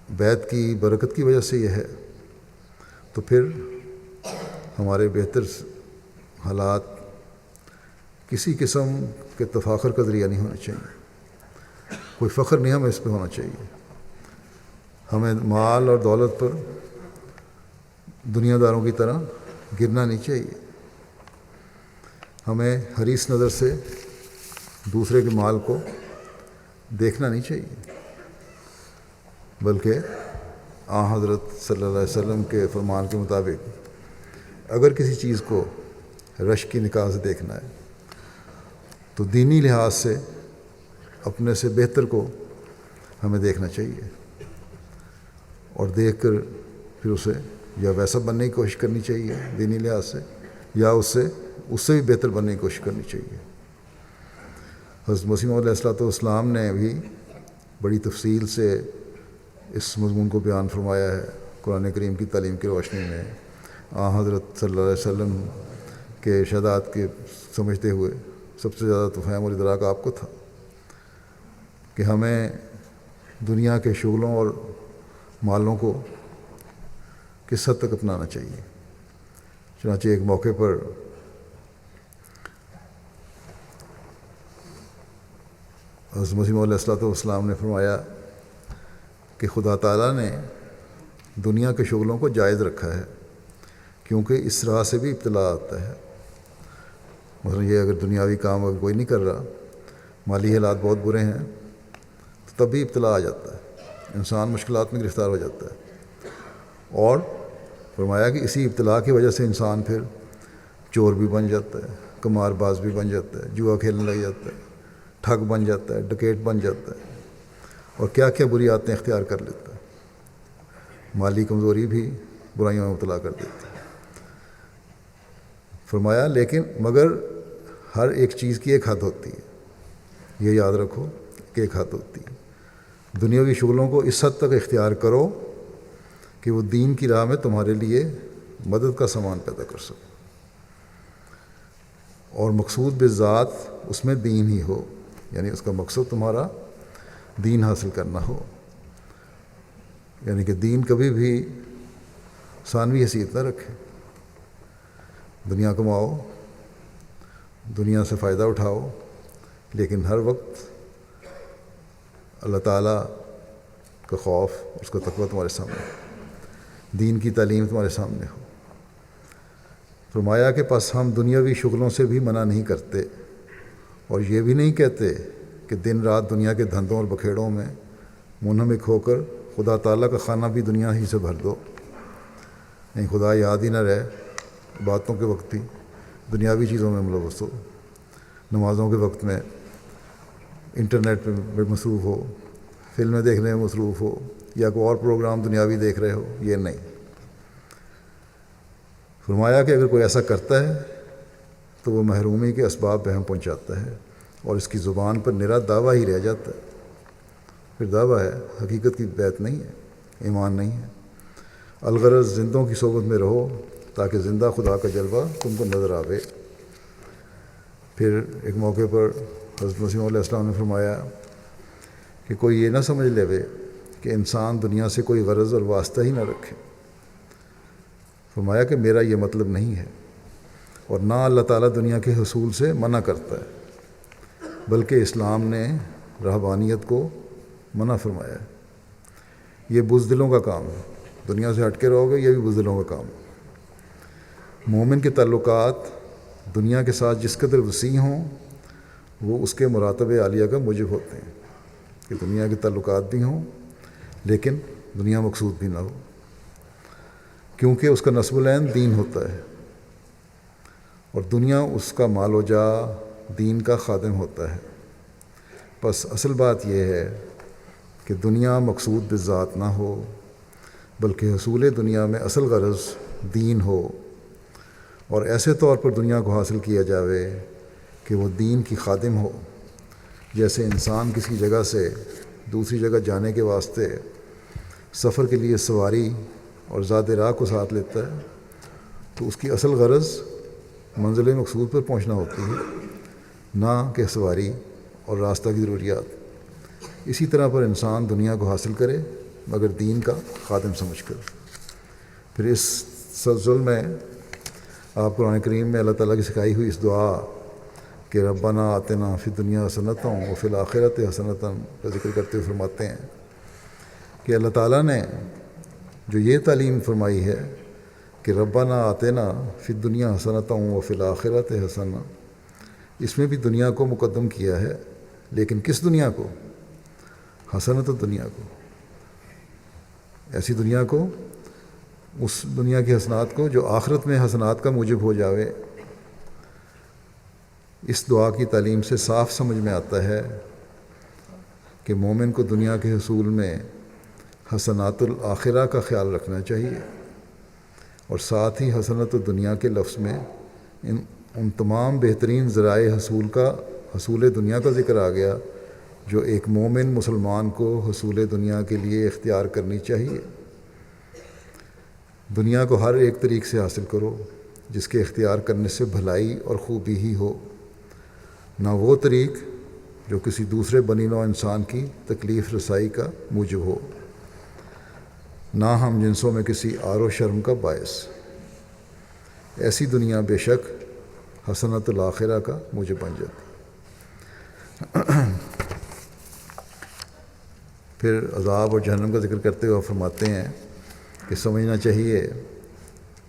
بیعت کی برکت کی وجہ سے یہ ہے، تو پھر ہمارے بہتر حالات کسی قسم کے تفاخر کا ذریعہ نہیں ہونا چاہیے، کوئی فخر نہیں ہمیں اس پہ ہونا چاہیے۔ ہمیں مال اور دولت پر دنیا داروں کی طرح گرنا نہیں چاہیے، ہمیں حریص نظر سے دوسرے کے مال کو دیکھنا نہیں چاہیے، بلکہ حضرت صلی اللہ علیہ وسلم کے فرمان کے مطابق اگر کسی چیز کو رشک کی نگاہ سے دیکھنا ہے تو دینی لحاظ سے اپنے سے بہتر کو ہمیں دیکھنا چاہیے، اور دیکھ کر پھر اسے یا ویسا بننے کی کوشش کرنی چاہیے دینی لحاظ سے، یا اس سے بھی بہتر بننے کی کوشش کرنی چاہیے۔ حضرت مسیح موعود علیہ السلام نے بھی بڑی تفصیل سے اس مضمون کو بیان فرمایا ہے قرآن کریم کی تعلیم کی روشنی میں۔ حضرت صلی اللہ علیہ وسلم کے ارشادات کے سمجھتے ہوئے سب سے زیادہ تو فہم اور ادراک آپ کو تھا کہ ہمیں دنیا کے شغلوں اور مالوں کو کس حد تک اپنانا چاہیے۔ چنانچہ ایک موقع پر حضرت مسیح موعود علیہ السلام نے فرمایا کہ خدا تعالیٰ نے دنیا کے شغلوں کو جائز رکھا ہے، کیونکہ اس طرح سے بھی ابتلا آتا ہے۔ مثلا یہ اگر دنیاوی کام اگر کوئی نہیں کر رہا، مالی حالات بہت برے ہیں، تو تب بھی ابتلا آ جاتا ہے، انسان مشکلات میں گرفتار ہو جاتا ہے۔ اور فرمایا کہ اسی ابتلا کی وجہ سے انسان پھر چور بھی بن جاتا ہے، قمار باز بھی بن جاتا ہے، جوا کھیلنے لگ جاتا ہے، ٹھگ بن جاتا ہے، ڈکیٹ بن جاتا ہے، اور کیا کیا بری عادتیں اختیار کر لیتا ہے۔ مالی کمزوری بھی برائیوں میں مبتلا کر دیتی ہے۔ فرمایا لیکن مگر ہر ایک چیز کی ایک حد ہوتی ہے، یہ یاد رکھو کہ ایک حد ہوتی ہے۔ دنیاوی شغلوں کو اس حد تک اختیار کرو کہ وہ دین کی راہ میں تمہارے لیے مدد کا سامان پیدا کر سکو، اور مقصود بالذات اس میں دین ہی ہو، یعنی اس کا مقصد تمہارا دین حاصل کرنا ہو، یعنی کہ دین کبھی بھی ثانوی حیثیت نہ رکھے۔ دنیا کماؤ، دنیا سے فائدہ اٹھاؤ، لیکن ہر وقت اللہ تعالیٰ کا خوف، اس کا تقویٰ تمہارے سامنے ہو، دین کی تعلیم تمہارے سامنے ہو۔ فرمایا کہ پس ہم دنیاوی شغلوں سے بھی منع نہیں کرتے، اور یہ بھی نہیں کہتے کہ دن رات دنیا کے دھندوں اور بکھیڑوں میں منہمک ہو کر خدا تعالیٰ کا خانہ بھی دنیا ہی سے بھر دو، نہیں خدا یاد ہی نہ رہے، باتوں کے وقت ہی دنیاوی چیزوں میں ملوث ہو، نمازوں کے وقت میں انٹرنیٹ پہ مصروف ہو، فلمیں دیکھنے میں مصروف ہو، یا کوئی اور پروگرام دنیاوی دیکھ رہے ہو، یہ نہیں۔ فرمایا کہ اگر کوئی ایسا کرتا ہے تو وہ محرومی کے اسباب پہ ہم پہنچاتا ہے، اور اس کی زبان پر نرا دعویٰ ہی رہ جاتا ہے، پھر دعویٰ ہے، حقیقت کی بیعت نہیں ہے، ایمان نہیں ہے۔ الغرض زندوں کی صحبت میں رہو تاکہ زندہ خدا کا جلوہ تم کو نظر آوے۔ پھر ایک موقع پر حضرت مسیح علیہ السلام نے فرمایا کہ کوئی یہ نہ سمجھ لے کہ انسان دنیا سے کوئی غرض اور واسطہ ہی نہ رکھے۔ فرمایا کہ میرا یہ مطلب نہیں ہے، اور نہ اللہ تعالیٰ دنیا کے حصول سے منع کرتا ہے، بلکہ اسلام نے رہبانیت کو منع فرمایا ہے۔ یہ بزدلوں کا کام ہے، دنیا سے ہٹ کے رہو گے، یہ بھی بزدلوں کا کام ہے۔ مومن کے تعلقات دنیا کے ساتھ جس قدر وسیع ہوں وہ اس کے مراتب عالیہ کا موجب ہوتے ہیں، کہ دنیا کے تعلقات بھی ہوں لیکن دنیا مقصود بھی نہ ہو، کیونکہ اس کا نصب العین دین ہوتا ہے، اور دنیا اس کا مال و جا دین کا خادم ہوتا ہے۔ بس اصل بات یہ ہے کہ دنیا مقصود بذات نہ ہو، بلکہ حصول دنیا میں اصل غرض دین ہو، اور ایسے طور پر دنیا کو حاصل کیا جاوے کہ وہ دین کی خادم ہو۔ جیسے انسان کسی جگہ سے دوسری جگہ جانے کے واسطے سفر کے لیے سواری اور ذات راہ کو ساتھ لیتا ہے، تو اس کی اصل غرض منزل مقصود پر پہنچنا ہوتی ہے، نہ کہ سواری اور راستہ کی ضروریات۔ اسی طرح پر انسان دنیا کو حاصل کرے مگر دین کا خادم سمجھ کر۔ پھر اس سلسلے میں آپ قرآن کریم میں اللہ تعالیٰ کی سکھائی ہوئی اس دعا کہ ربنا آتنا فی الدنیا حسنۃ وفی الآخرۃ حسنۃ کا ذکر کرتے ہوئے فرماتے ہیں کہ اللہ تعالیٰ نے جو یہ تعلیم فرمائی ہے کہ ربنا آتنا فی الدنیا حسنۃ وفی الآخرۃ حسنۃ، اس میں بھی دنیا کو مقدم کیا ہے، لیکن کس دنیا کو؟ حسنۃ دنیا کو، ایسی دنیا کو، اس دنیا کی حسنات کو جو آخرت میں حسنات کا موجب ہو جاوے۔ اس دعا کی تعلیم سے صاف سمجھ میں آتا ہے کہ مومن کو دنیا کے حصول میں حسنات الآخرہ کا خیال رکھنا چاہیے، اور ساتھ ہی حسنۃ دنیا کے لفظ میں ان تمام بہترین ذرائع حصول دنیا کا ذکر آ گیا جو ایک مومن مسلمان کو حصول دنیا کے لیے اختیار کرنی چاہیے۔ دنیا کو ہر ایک طریق سے حاصل کرو جس کے اختیار کرنے سے بھلائی اور خوبی ہی ہو، نہ وہ طریق جو کسی دوسرے بنی نوع انسان کی تکلیف رسائی کا موجب ہو، نہ ہم جنسوں میں کسی عار و شرم کا باعث۔ ایسی دنیا بے شک حسنۃ الآخرہ کا موجب بن جاتی۔ پھر عذاب اور جہنم کا ذکر کرتے ہوئے فرماتے ہیں کہ سمجھنا چاہیے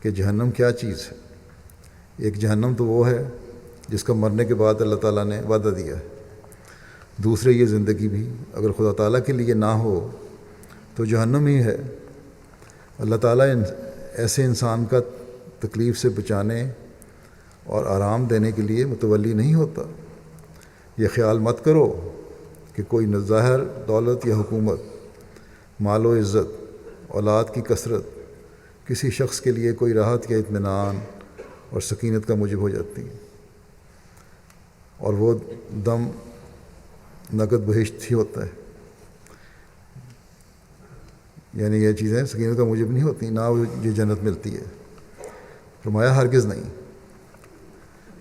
کہ جہنم کیا چیز ہے۔ ایک جہنم تو وہ ہے جس کا مرنے کے بعد اللہ تعالیٰ نے وعدہ دیا ہے، دوسرے یہ زندگی بھی اگر خدا تعالیٰ کے لیے نہ ہو تو جہنم ہی ہے۔ اللہ تعالیٰ ایسے انسان کا تکلیف سے بچانے اور آرام دینے کے لیے متولی نہیں ہوتا۔ یہ خیال مت کرو کہ کوئی ظاہر دولت یا حکومت، مال و عزت، اولاد کی کثرت کسی شخص کے لیے کوئی راحت یا اطمینان اور سکینت کا موجب ہو جاتی ہے، اور وہ دم نقد بہشت ہی ہوتا ہے۔ یعنی یہ چیزیں سکینت کا موجب نہیں ہوتی، نہ وہ یہ جنت ملتی ہے۔ فرمایا ہرگز نہیں،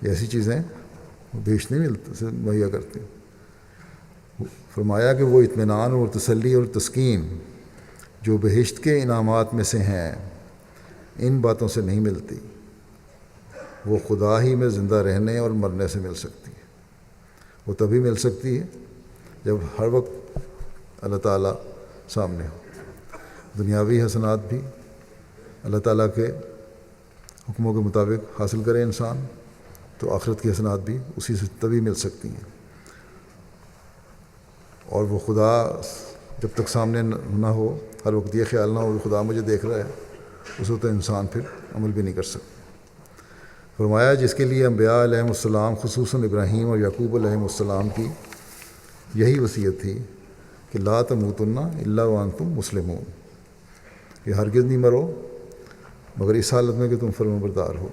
ایسی چیزیں بہشت نہیں ملتی مہیا کرتی۔ فرمایا کہ وہ اطمینان اور تسلی اور تسکین جو بہشت کے انعامات میں سے ہیں ان باتوں سے نہیں ملتی۔ وہ خدا ہی میں زندہ رہنے اور مرنے سے مل سکتی ہے۔ وہ تبھی مل سکتی ہے جب ہر وقت اللہ تعالیٰ سامنے ہو۔ دنیاوی حسنات بھی اللہ تعالیٰ کے حکموں کے مطابق حاصل کرے انسان تو آخرت کی حسنات بھی اسی سے تبھی مل سکتی ہیں۔ اور وہ خدا جب تک سامنے نہ ہو، ہر وقت یہ خیال نہ ہو کہ خدا مجھے دیکھ رہا ہے، اس وقت انسان پھر عمل بھی نہیں کر سکتا۔ فرمایا جس کے لیے انبیاء علیہم السلام خصوصاً ابراہیم اور یعقوب علیہم السلام کی یہی وصیت تھی کہ لا تموتن الا وانتم مسلمون، کہ ہرگز نہیں مرو مگر اس حالت میں کہ تم فرمانبردار ہو۔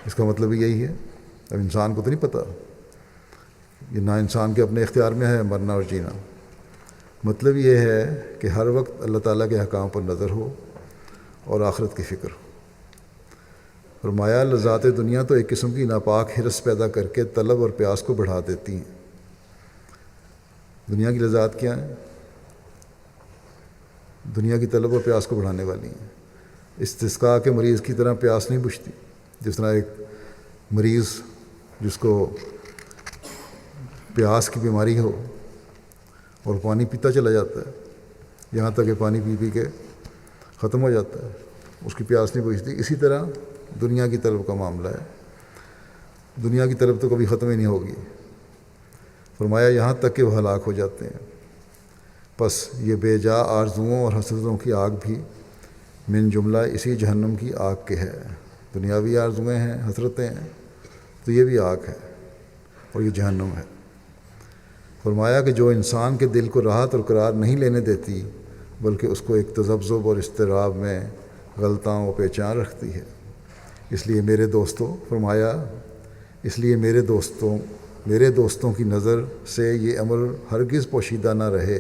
اس کا مطلب یہی ہے، اب انسان کو تو نہیں پتہ، یہ نہ انسان کے اپنے اختیار میں ہے مرنا اور جینا، مطلب یہ ہے کہ ہر وقت اللہ تعالیٰ کے احکام پر نظر ہو اور آخرت کی فکر ہو۔ فرمایا لذات دنیا تو ایک قسم کی ناپاک حرص پیدا کر کے طلب اور پیاس کو بڑھا دیتی ہیں۔ دنیا کی لذات کیا ہیں؟ دنیا کی طلب اور پیاس کو بڑھانے والی ہیں۔ استسقاء کے مریض کی طرح پیاس نہیں بجھتی، جس طرح ایک مریض جس کو پیاس کی بیماری ہو اور پانی پیتا چلا جاتا ہے یہاں تک کہ پانی پی پی کے ختم ہو جاتا ہے، اس کی پیاس نہیں بجھتی، اسی طرح دنیا کی طلب کا معاملہ ہے۔ دنیا کی طلب تو کبھی ختم ہی نہیں ہوگی۔ فرمایا یہاں تک کہ وہ ہلاک ہو جاتے ہیں۔ پس یہ بے جا آرزوؤں اور حسرتوں کی آگ بھی من جملہ اسی جہنم کی آگ کے ہے۔ دنیاوی آرزویں ہیں، حسرتیں ہیں، تو یہ بھی آگ ہے اور یہ جہنم ہے۔ فرمایا کہ جو انسان کے دل کو راحت اور قرار نہیں لینے دیتی بلکہ اس کو ایک تذبذب اور اضطراب میں غلطاں و پیچان رکھتی ہے۔ اس لیے میرے دوستوں، فرمایا اس لیے میرے دوستوں کی نظر سے یہ امر ہرگز پوشیدہ نہ رہے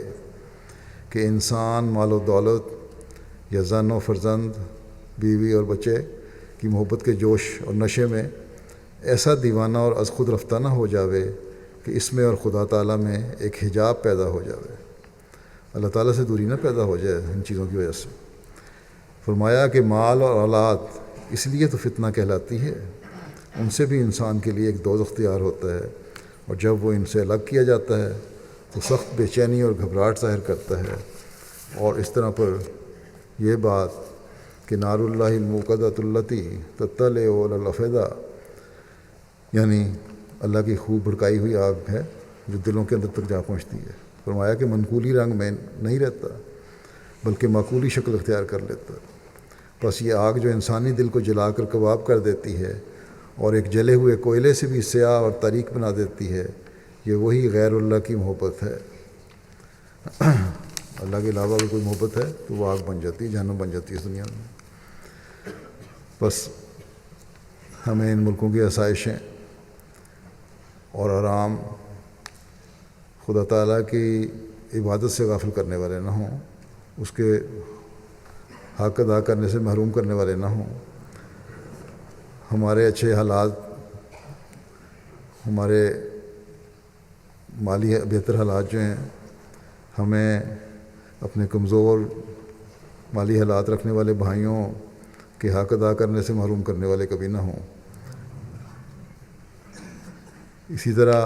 کہ انسان مال و دولت یا زن و فرزند، بیوی اور بچے کی محبت کے جوش اور نشے میں ایسا دیوانہ اور از خود رفتہ نہ ہو جاوے کہ اس میں اور خدا تعالیٰ میں ایک حجاب پیدا ہو جاوے، اللہ تعالیٰ سے دوری نہ پیدا ہو جائے ان چیزوں کی وجہ سے۔ فرمایا کہ مال اور اولاد اس لیے تو فتنہ کہلاتی ہے، ان سے بھی انسان کے لیے ایک دوزخ تیار ہوتا ہے، اور جب وہ ان سے الگ کیا جاتا ہے تو سخت بے چینی اور گھبراہٹ ظاہر کرتا ہے۔ اور اس طرح پر یہ بات کہ نار اللہ الموقدۃ التی تطلع علی الافئدہ، یعنی اللہ کی خوب بھڑکائی ہوئی آگ ہے جو دلوں کے اندر تک جا پہنچتی ہے۔ فرمایا کہ منقولی رنگ میں نہیں رہتا بلکہ معقولی شکل اختیار کر لیتا۔ بس یہ آگ جو انسانی دل کو جلا کر کباب کر دیتی ہے اور ایک جلے ہوئے کوئلے سے بھی سیاہ اور تاریک بنا دیتی ہے، یہ وہی غیر اللہ کی محبت ہے۔ اللہ کے علاوہ اگر کوئی محبت ہے تو وہ آگ بن جاتی ہے، جہنم بن جاتی ہے اس دنیا میں۔ بس ہمیں ان ملکوں کی آسائشیں اور آرام خدا تعالیٰ کی عبادت سے غافل کرنے والے نہ ہوں، اس کے حق ادا کرنے سے محروم کرنے والے نہ ہوں۔ ہمارے اچھے حالات، ہمارے مالی بہتر حالات جو ہیں، ہمیں اپنے کمزور مالی حالات رکھنے والے بھائیوں کے حق ادا کرنے سے محروم کرنے والے کبھی نہ ہوں۔ اسی طرح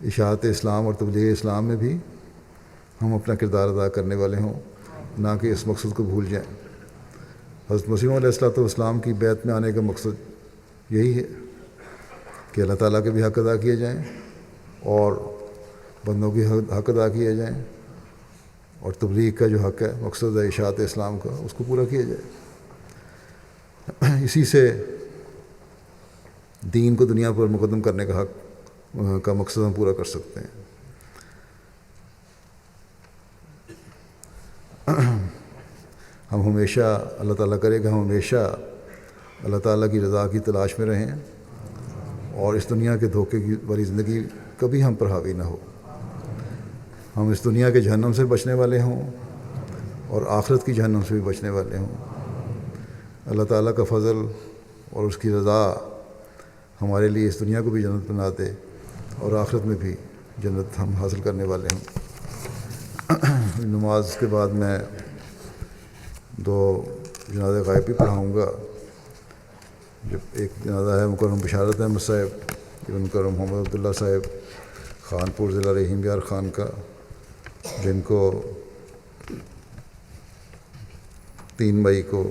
اشاعت اسلام اور تبلیغ اسلام میں بھی ہم اپنا کردار ادا کرنے والے ہوں، نہ کہ اس مقصد کو بھول جائیں۔ حضرت مسیح علیہ السلام کی بیعت میں آنے کا مقصد یہی ہے کہ اللہ تعالیٰ کے بھی حق ادا کیے جائیں اور بندوں کے حق ادا کیے جائیں، اور تبلیغ کا جو حق ہے، مقصد ہے اشاعت اسلام کا، اس کو پورا کیا جائے۔ اسی سے دین کو دنیا پر مقدم کرنے کا حق کا مقصد ہم پورا کر سکتے ہیں۔ ہم ہمیشہ اللہ تعالیٰ کرے کہ ہم ہمیشہ اللہ تعالیٰ کی رضا کی تلاش میں رہیں اور اس دنیا کے دھوکے کی والی زندگی کبھی ہم پر حاوی نہ ہو۔ ہم اس دنیا کے جہنم سے بچنے والے ہوں اور آخرت کی جہنم سے بھی بچنے والے ہوں۔ اللہ تعالیٰ کا فضل اور اس کی رضا ہمارے لیے اس دنیا کو بھی جنت بنا دے اور آخرت میں بھی جنت ہم حاصل کرنے والے ہوں۔ نماز کے بعد میں 2 جنازہ غائب بھی پڑھاؤں گا. جب ایک جنازہ ہے مکرم بشارت احمد صاحب، مکرم محمد عبداللہ صاحب خانپور ضلع رحیم یار خان کا، جن کو 3 مئی کو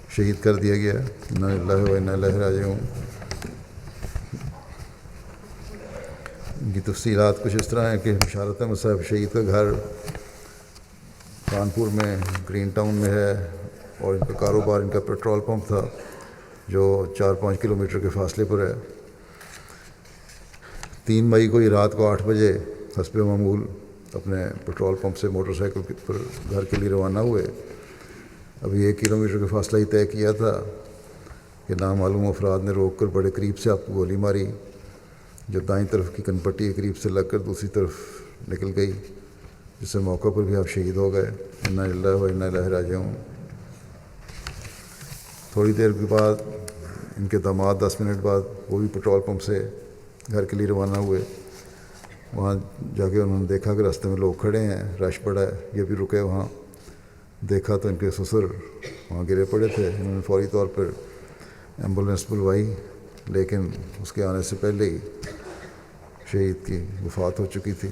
شہید کر دیا گیا. انا للہ و انا الیہ راجعون. ان کی تفصیلات کچھ اس طرح ہیں کہ بشارت احمد صاحب شہید کا گھر کانپور میں گرین ٹاؤن میں ہے، اور ان کا کاروبار، ان کا پیٹرول پمپ تھا جو 4-5 کلومیٹر کے فاصلے پر ہے. 3 مئی کو یہ رات کو 8 بجے حسب معمول اپنے پیٹرول پمپ سے موٹر سائیکل پر گھر کے لیے روانہ ہوئے. ابھی 1 کلومیٹر کا فاصلہ ہی طے کیا تھا کہ نامعلوم افراد نے روک کر بڑے قریب سے آپ کو گولی ماری، جو دائیں طرف کی کنپٹی کے قریب سے لگ کر دوسری طرف نکل گئی، جس سے موقع پر بھی آپ شہید ہو گئے. انا للہ و انا الیہ راجعون. تھوڑی دیر کے بعد ان کے داماد 10 منٹ بعد وہ بھی پیٹرول پمپ سے گھر کے لیے روانہ ہوئے. وہاں جا کے انہوں نے دیکھا کہ راستے میں لوگ کھڑے ہیں، رش پڑا ہے، یہ بھی رکے. وہاں دیکھا تو ان کے سسر وہاں گرے پڑے تھے. انہوں نے فوری طور پر ایمبولینس بلوائی، لیکن اس کے آنے سے پہلے ہی شہید کی وفات ہو چکی تھی.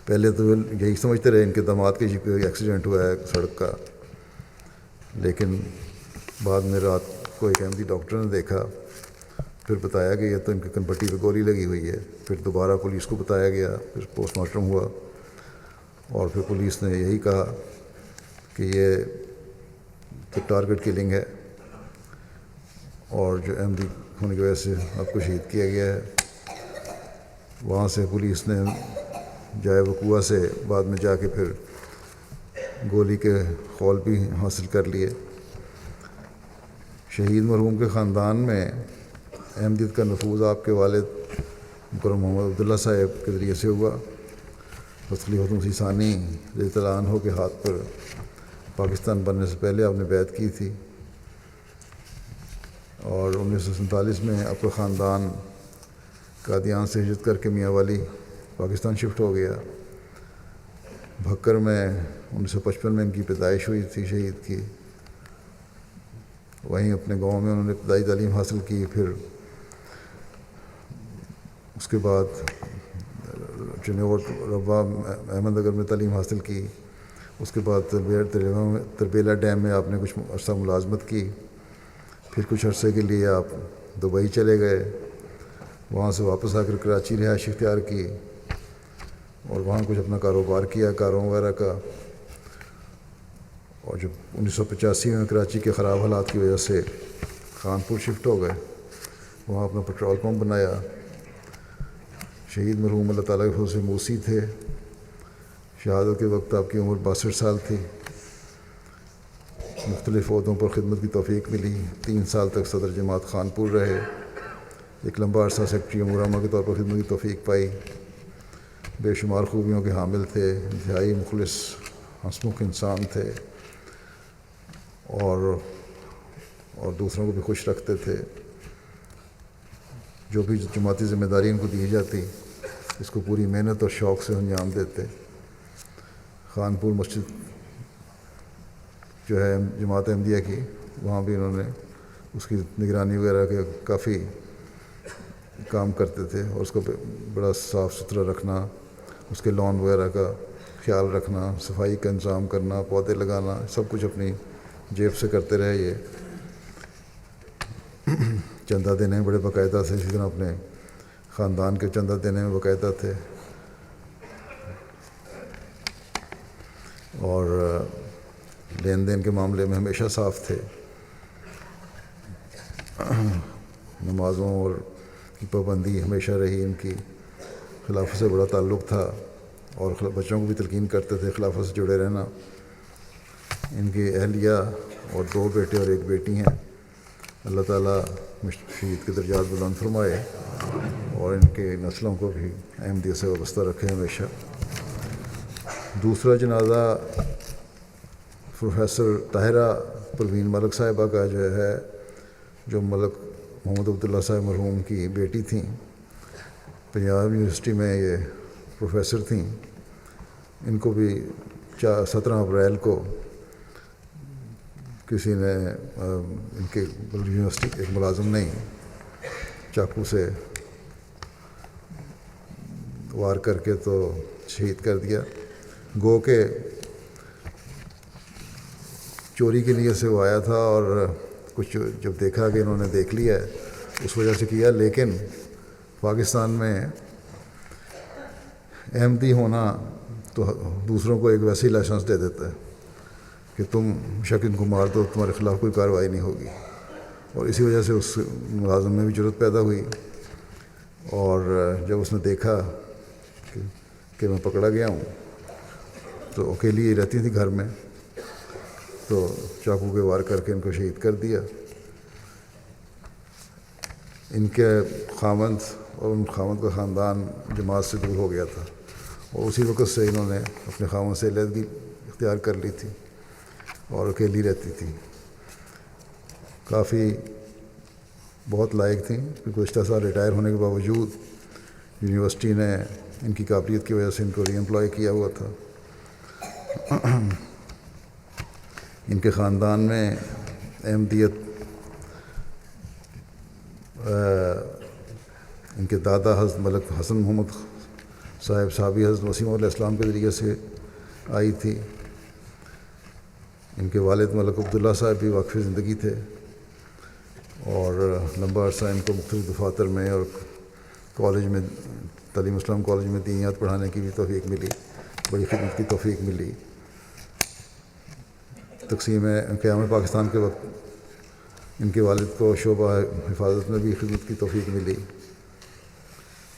پہلے تو یہی سمجھتے رہے ان کے داماد کے ایکسیڈنٹ ہوا ہے سڑک کا، لیکن بعد میں رات کو ایک احمدی ڈاکٹر نے دیکھا، پھر بتایا کہ یہ تو ان کی کنپٹی پہ گولی لگی ہوئی ہے. پھر دوبارہ پولیس کو بتایا گیا، پھر پوسٹ مارٹم ہوا، اور پھر پولیس نے یہی کہا کہ یہ تو ٹارگٹ کلنگ ہے، اور جو احمدی ہونے کی وجہ سے آپ کو شہید کیا گیا ہے. وہاں سے پولیس نے جائے وقوع سے بعد میں جا کے پھر گولی کے خول بھی حاصل کر لیے. شہید مرحوم کے خاندان میں احمدیت کا نفوذ آپ کے والد مکرم محمد عبداللہ صاحب کے ذریعے سے ہوا. خلیفۃ مسیح ثانی رضی اللہ عنہ کے ہاتھ پر پاکستان بننے سے پہلے آپ نے بیعت کی تھی، اور 1947 میں آپ کا خاندان قادیان سے ہجرت کر کے میاں والی پاکستان شفٹ ہو گیا. بھکر میں 1955 میں ان کی پیدائش ہوئی تھی شہید کی. وہیں اپنے گاؤں میں انہوں نے ابتدائی تعلیم حاصل کی، پھر اس کے بعد چنور ربا احمد نگر میں تعلیم حاصل کی. اس کے بعد تربیلا ڈیم میں آپ نے کچھ عرصہ ملازمت کی. پھر کچھ عرصے کے لیے آپ دبئی چلے گئے، وہاں سے واپس آ کر کراچی رہائش اختیار کی، اور وہاں کچھ اپنا کاروبار کیا کاروں وغیرہ کا. اور جب 1985 میں کراچی کے خراب حالات کی وجہ سے خانپور شفٹ ہو گئے، وہاں اپنا پیٹرول پمپ بنایا. شہید مرحوم اللہ تعالیٰ کے فضل سے موسی تھے. شہادت کے وقت آپ کی عمر 62 سال تھی. مختلف عہدوں پر خدمت کی توفیق ملی. 3 سال تک صدر جماعت خانپور رہے. ایک لمبا عرصہ سیکرٹری امور عامہ کے طور پر خدمت کی توفیق پائی. بے شمار خوبیوں کے حامل تھے. انتہائی مخلص ہنسمکھ انسان تھے، اور دوسروں کو بھی خوش رکھتے تھے. جو بھی جماعتی ذمہ داری ان کو دی جاتی اس کو پوری محنت اور شوق سے انجام دیتے. خانپور مسجد جو ہے جماعت احمدیہ کی، وہاں بھی انہوں نے اس کی نگرانی وغیرہ کے کافی کام کرتے تھے، اور اس کو بڑا صاف ستھرا رکھنا، اس کے لان وغیرہ کا خیال رکھنا، صفائی کا انتظام کرنا، پودے لگانا، سب کچھ اپنی جیب سے کرتے رہے. یہ چندہ دینے میں بڑے باقاعدہ تھے، اسی طرح اپنے خاندان کے چندہ دینے میں باقاعدہ تھے، اور لین دین کے معاملے میں ہمیشہ صاف تھے. نمازوں اور کی پابندی ہمیشہ رہی ان کی. خلافت سے بڑا تعلق تھا، اور بچوں کو بھی تلقین کرتے تھے خلافت سے جڑے رہنا. ان کی اہلیہ اور 2 بیٹے اور 1 بیٹی ہیں. اللہ تعالیٰ شہید کے درجات بلند فرمائے، اور ان کے نسلوں کو بھی احمدیت سے وابستہ رکھے ہمیشہ. دوسرا جنازہ پروفیسر طاہرہ پروین ملک صاحبہ کا جو ملک محمد عبداللہ صاحب مرحوم کی بیٹی تھیں. پنجاب یونیورسٹی میں یہ پروفیسر تھیں. ان کو بھی 17 اپریل کو کسی نے ان کے یونیورسٹی کے ایک ملازم نے چاقو سے وار کر کے تو شہید کر دیا. گو کہ چوری کی نیت سے وہ آیا تھا اور کچھ جب دیکھا کہ انہوں نے دیکھ لیا ہے اس وجہ سے کیا. لیکن پاکستان میں احمدی ہونا تو دوسروں کو ایک ویسی لائسنس دے دیتا ہے کہ تم شک ان کو مار دو, تمہارے خلاف کوئی کارروائی نہیں ہوگی. اور اسی وجہ سے اس ملازم میں بھی جرات پیدا ہوئی. اور جب اس نے دیکھا کہ میں پکڑا گیا ہوں تو اکیلی ہی رہتی تھی گھر میں, تو چاقو کے وار کر کے ان کو شہید کر دیا. ان کے خاوند اور ان خاوند کا خاندان جماعت سے دور ہو گیا تھا اور اسی وقت سے انہوں نے اپنے خاوند سے علیحدگی اختیار کر لی تھی اور اکیلی رہتی تھی. کافی بہت لائق تھیں. گزشتہ سال ریٹائر ہونے کے باوجود یونیورسٹی نے ان کی قابلیت کی وجہ سے ان کو ری امپلائی کیا ہوا تھا. ان کے خاندان میں احمدیت ان کے دادا حضرت ملک حسن محمد صاحب صحابی حضرت مسیح علیہ السلام کے ذریعے سے آئی تھی. ان کے والد ملک عبداللہ صاحب بھی واقف زندگی تھے اور لمبا عرصہ ان کو مختلف دفاتر میں اور کالج میں تعلیم اسلام کالج میں دینیات پڑھانے کی بھی توفیق ملی, بڑی خدمت کی توفیق ملی. تقسیم قیام پاکستان کے وقت ان کے والد کو شعبہ حفاظت میں بھی خدمت کی توفیق ملی.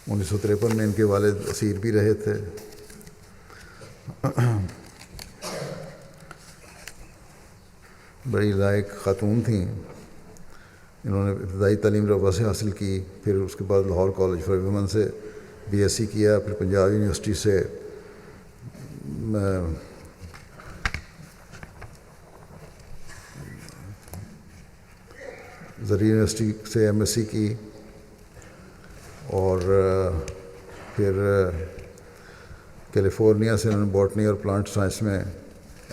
1953 میں ان کے والد اسیر بھی رہے تھے. بڑی لائق خاتون تھیں. انہوں نے ابتدائی تعلیم ربا سے حاصل کی, پھر اس کے بعد لاہور کالج فار ویمن سے BSc کیا, پھر پنجاب یونیورسٹی سے زرعی یونیورسٹی سے MSc کی اور پھر کیلیفورنیا سے انہوں نے باٹنی اور پلانٹ سائنس میں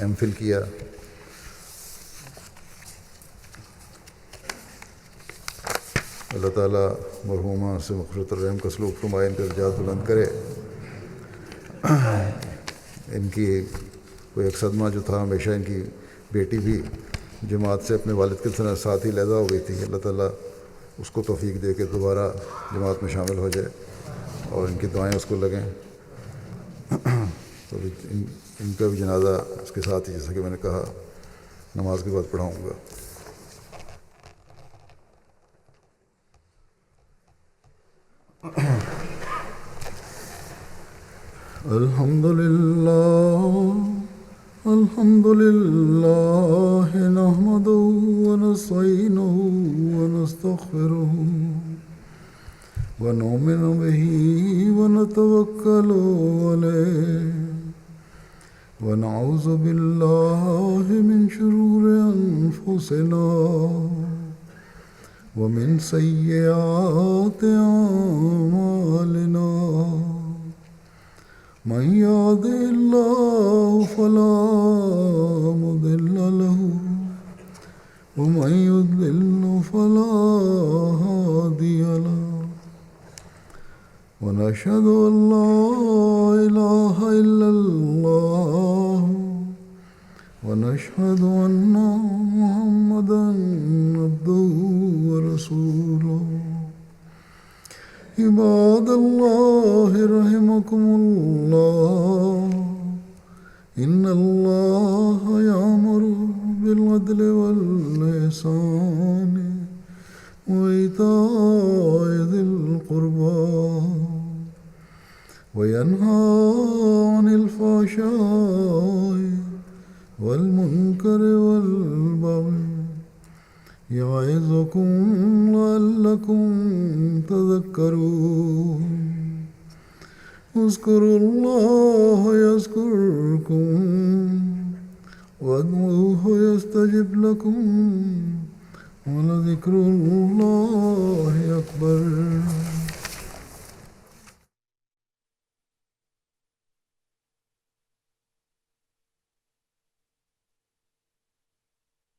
MPhil کیا. اللہ تعالیٰ مرحومہ سے مغفرت الرحم کا سلوک فرمائے, ان کے درجات بلند کرے. ان کی کوئی ایک صدمہ جو تھا, ہمیشہ ان کی بیٹی بھی جماعت سے اپنے والد کے ساتھ ہی علیحدہ ہو گئی تھی. اللہ تعالیٰ اس کو توفیق دے کے دوبارہ جماعت میں شامل ہو جائے اور ان کی دعائیں اس کو لگیں. تو ان کا بھی جنازہ اس کے ساتھ ہی, جیسا کہ میں نے کہا, نماز کے بعد پڑھاؤں گا. الحمد لله نحمده ونستعينه ونستغفره ونؤمن به ونتوكل عليه ونعوذ بالله من شرور أنفسنا ومن سيئات أعمالنا. من يهده الله فلا مضل له ومن يضلل فلا هادي له. ونشهد أن لا إله إلا الله ونشهد أن محمدا عبده ورسوله. عباد الله رحمكم الله إن الله يأمر بالعدل والإحسان وإيتاء ذي القربى وينهى عن الفحشاء والمنكر والبغي يعظكم لعلكم تذكرون. اذكروا الله يذكركم وادعوه يستجب لكم ولذكر الله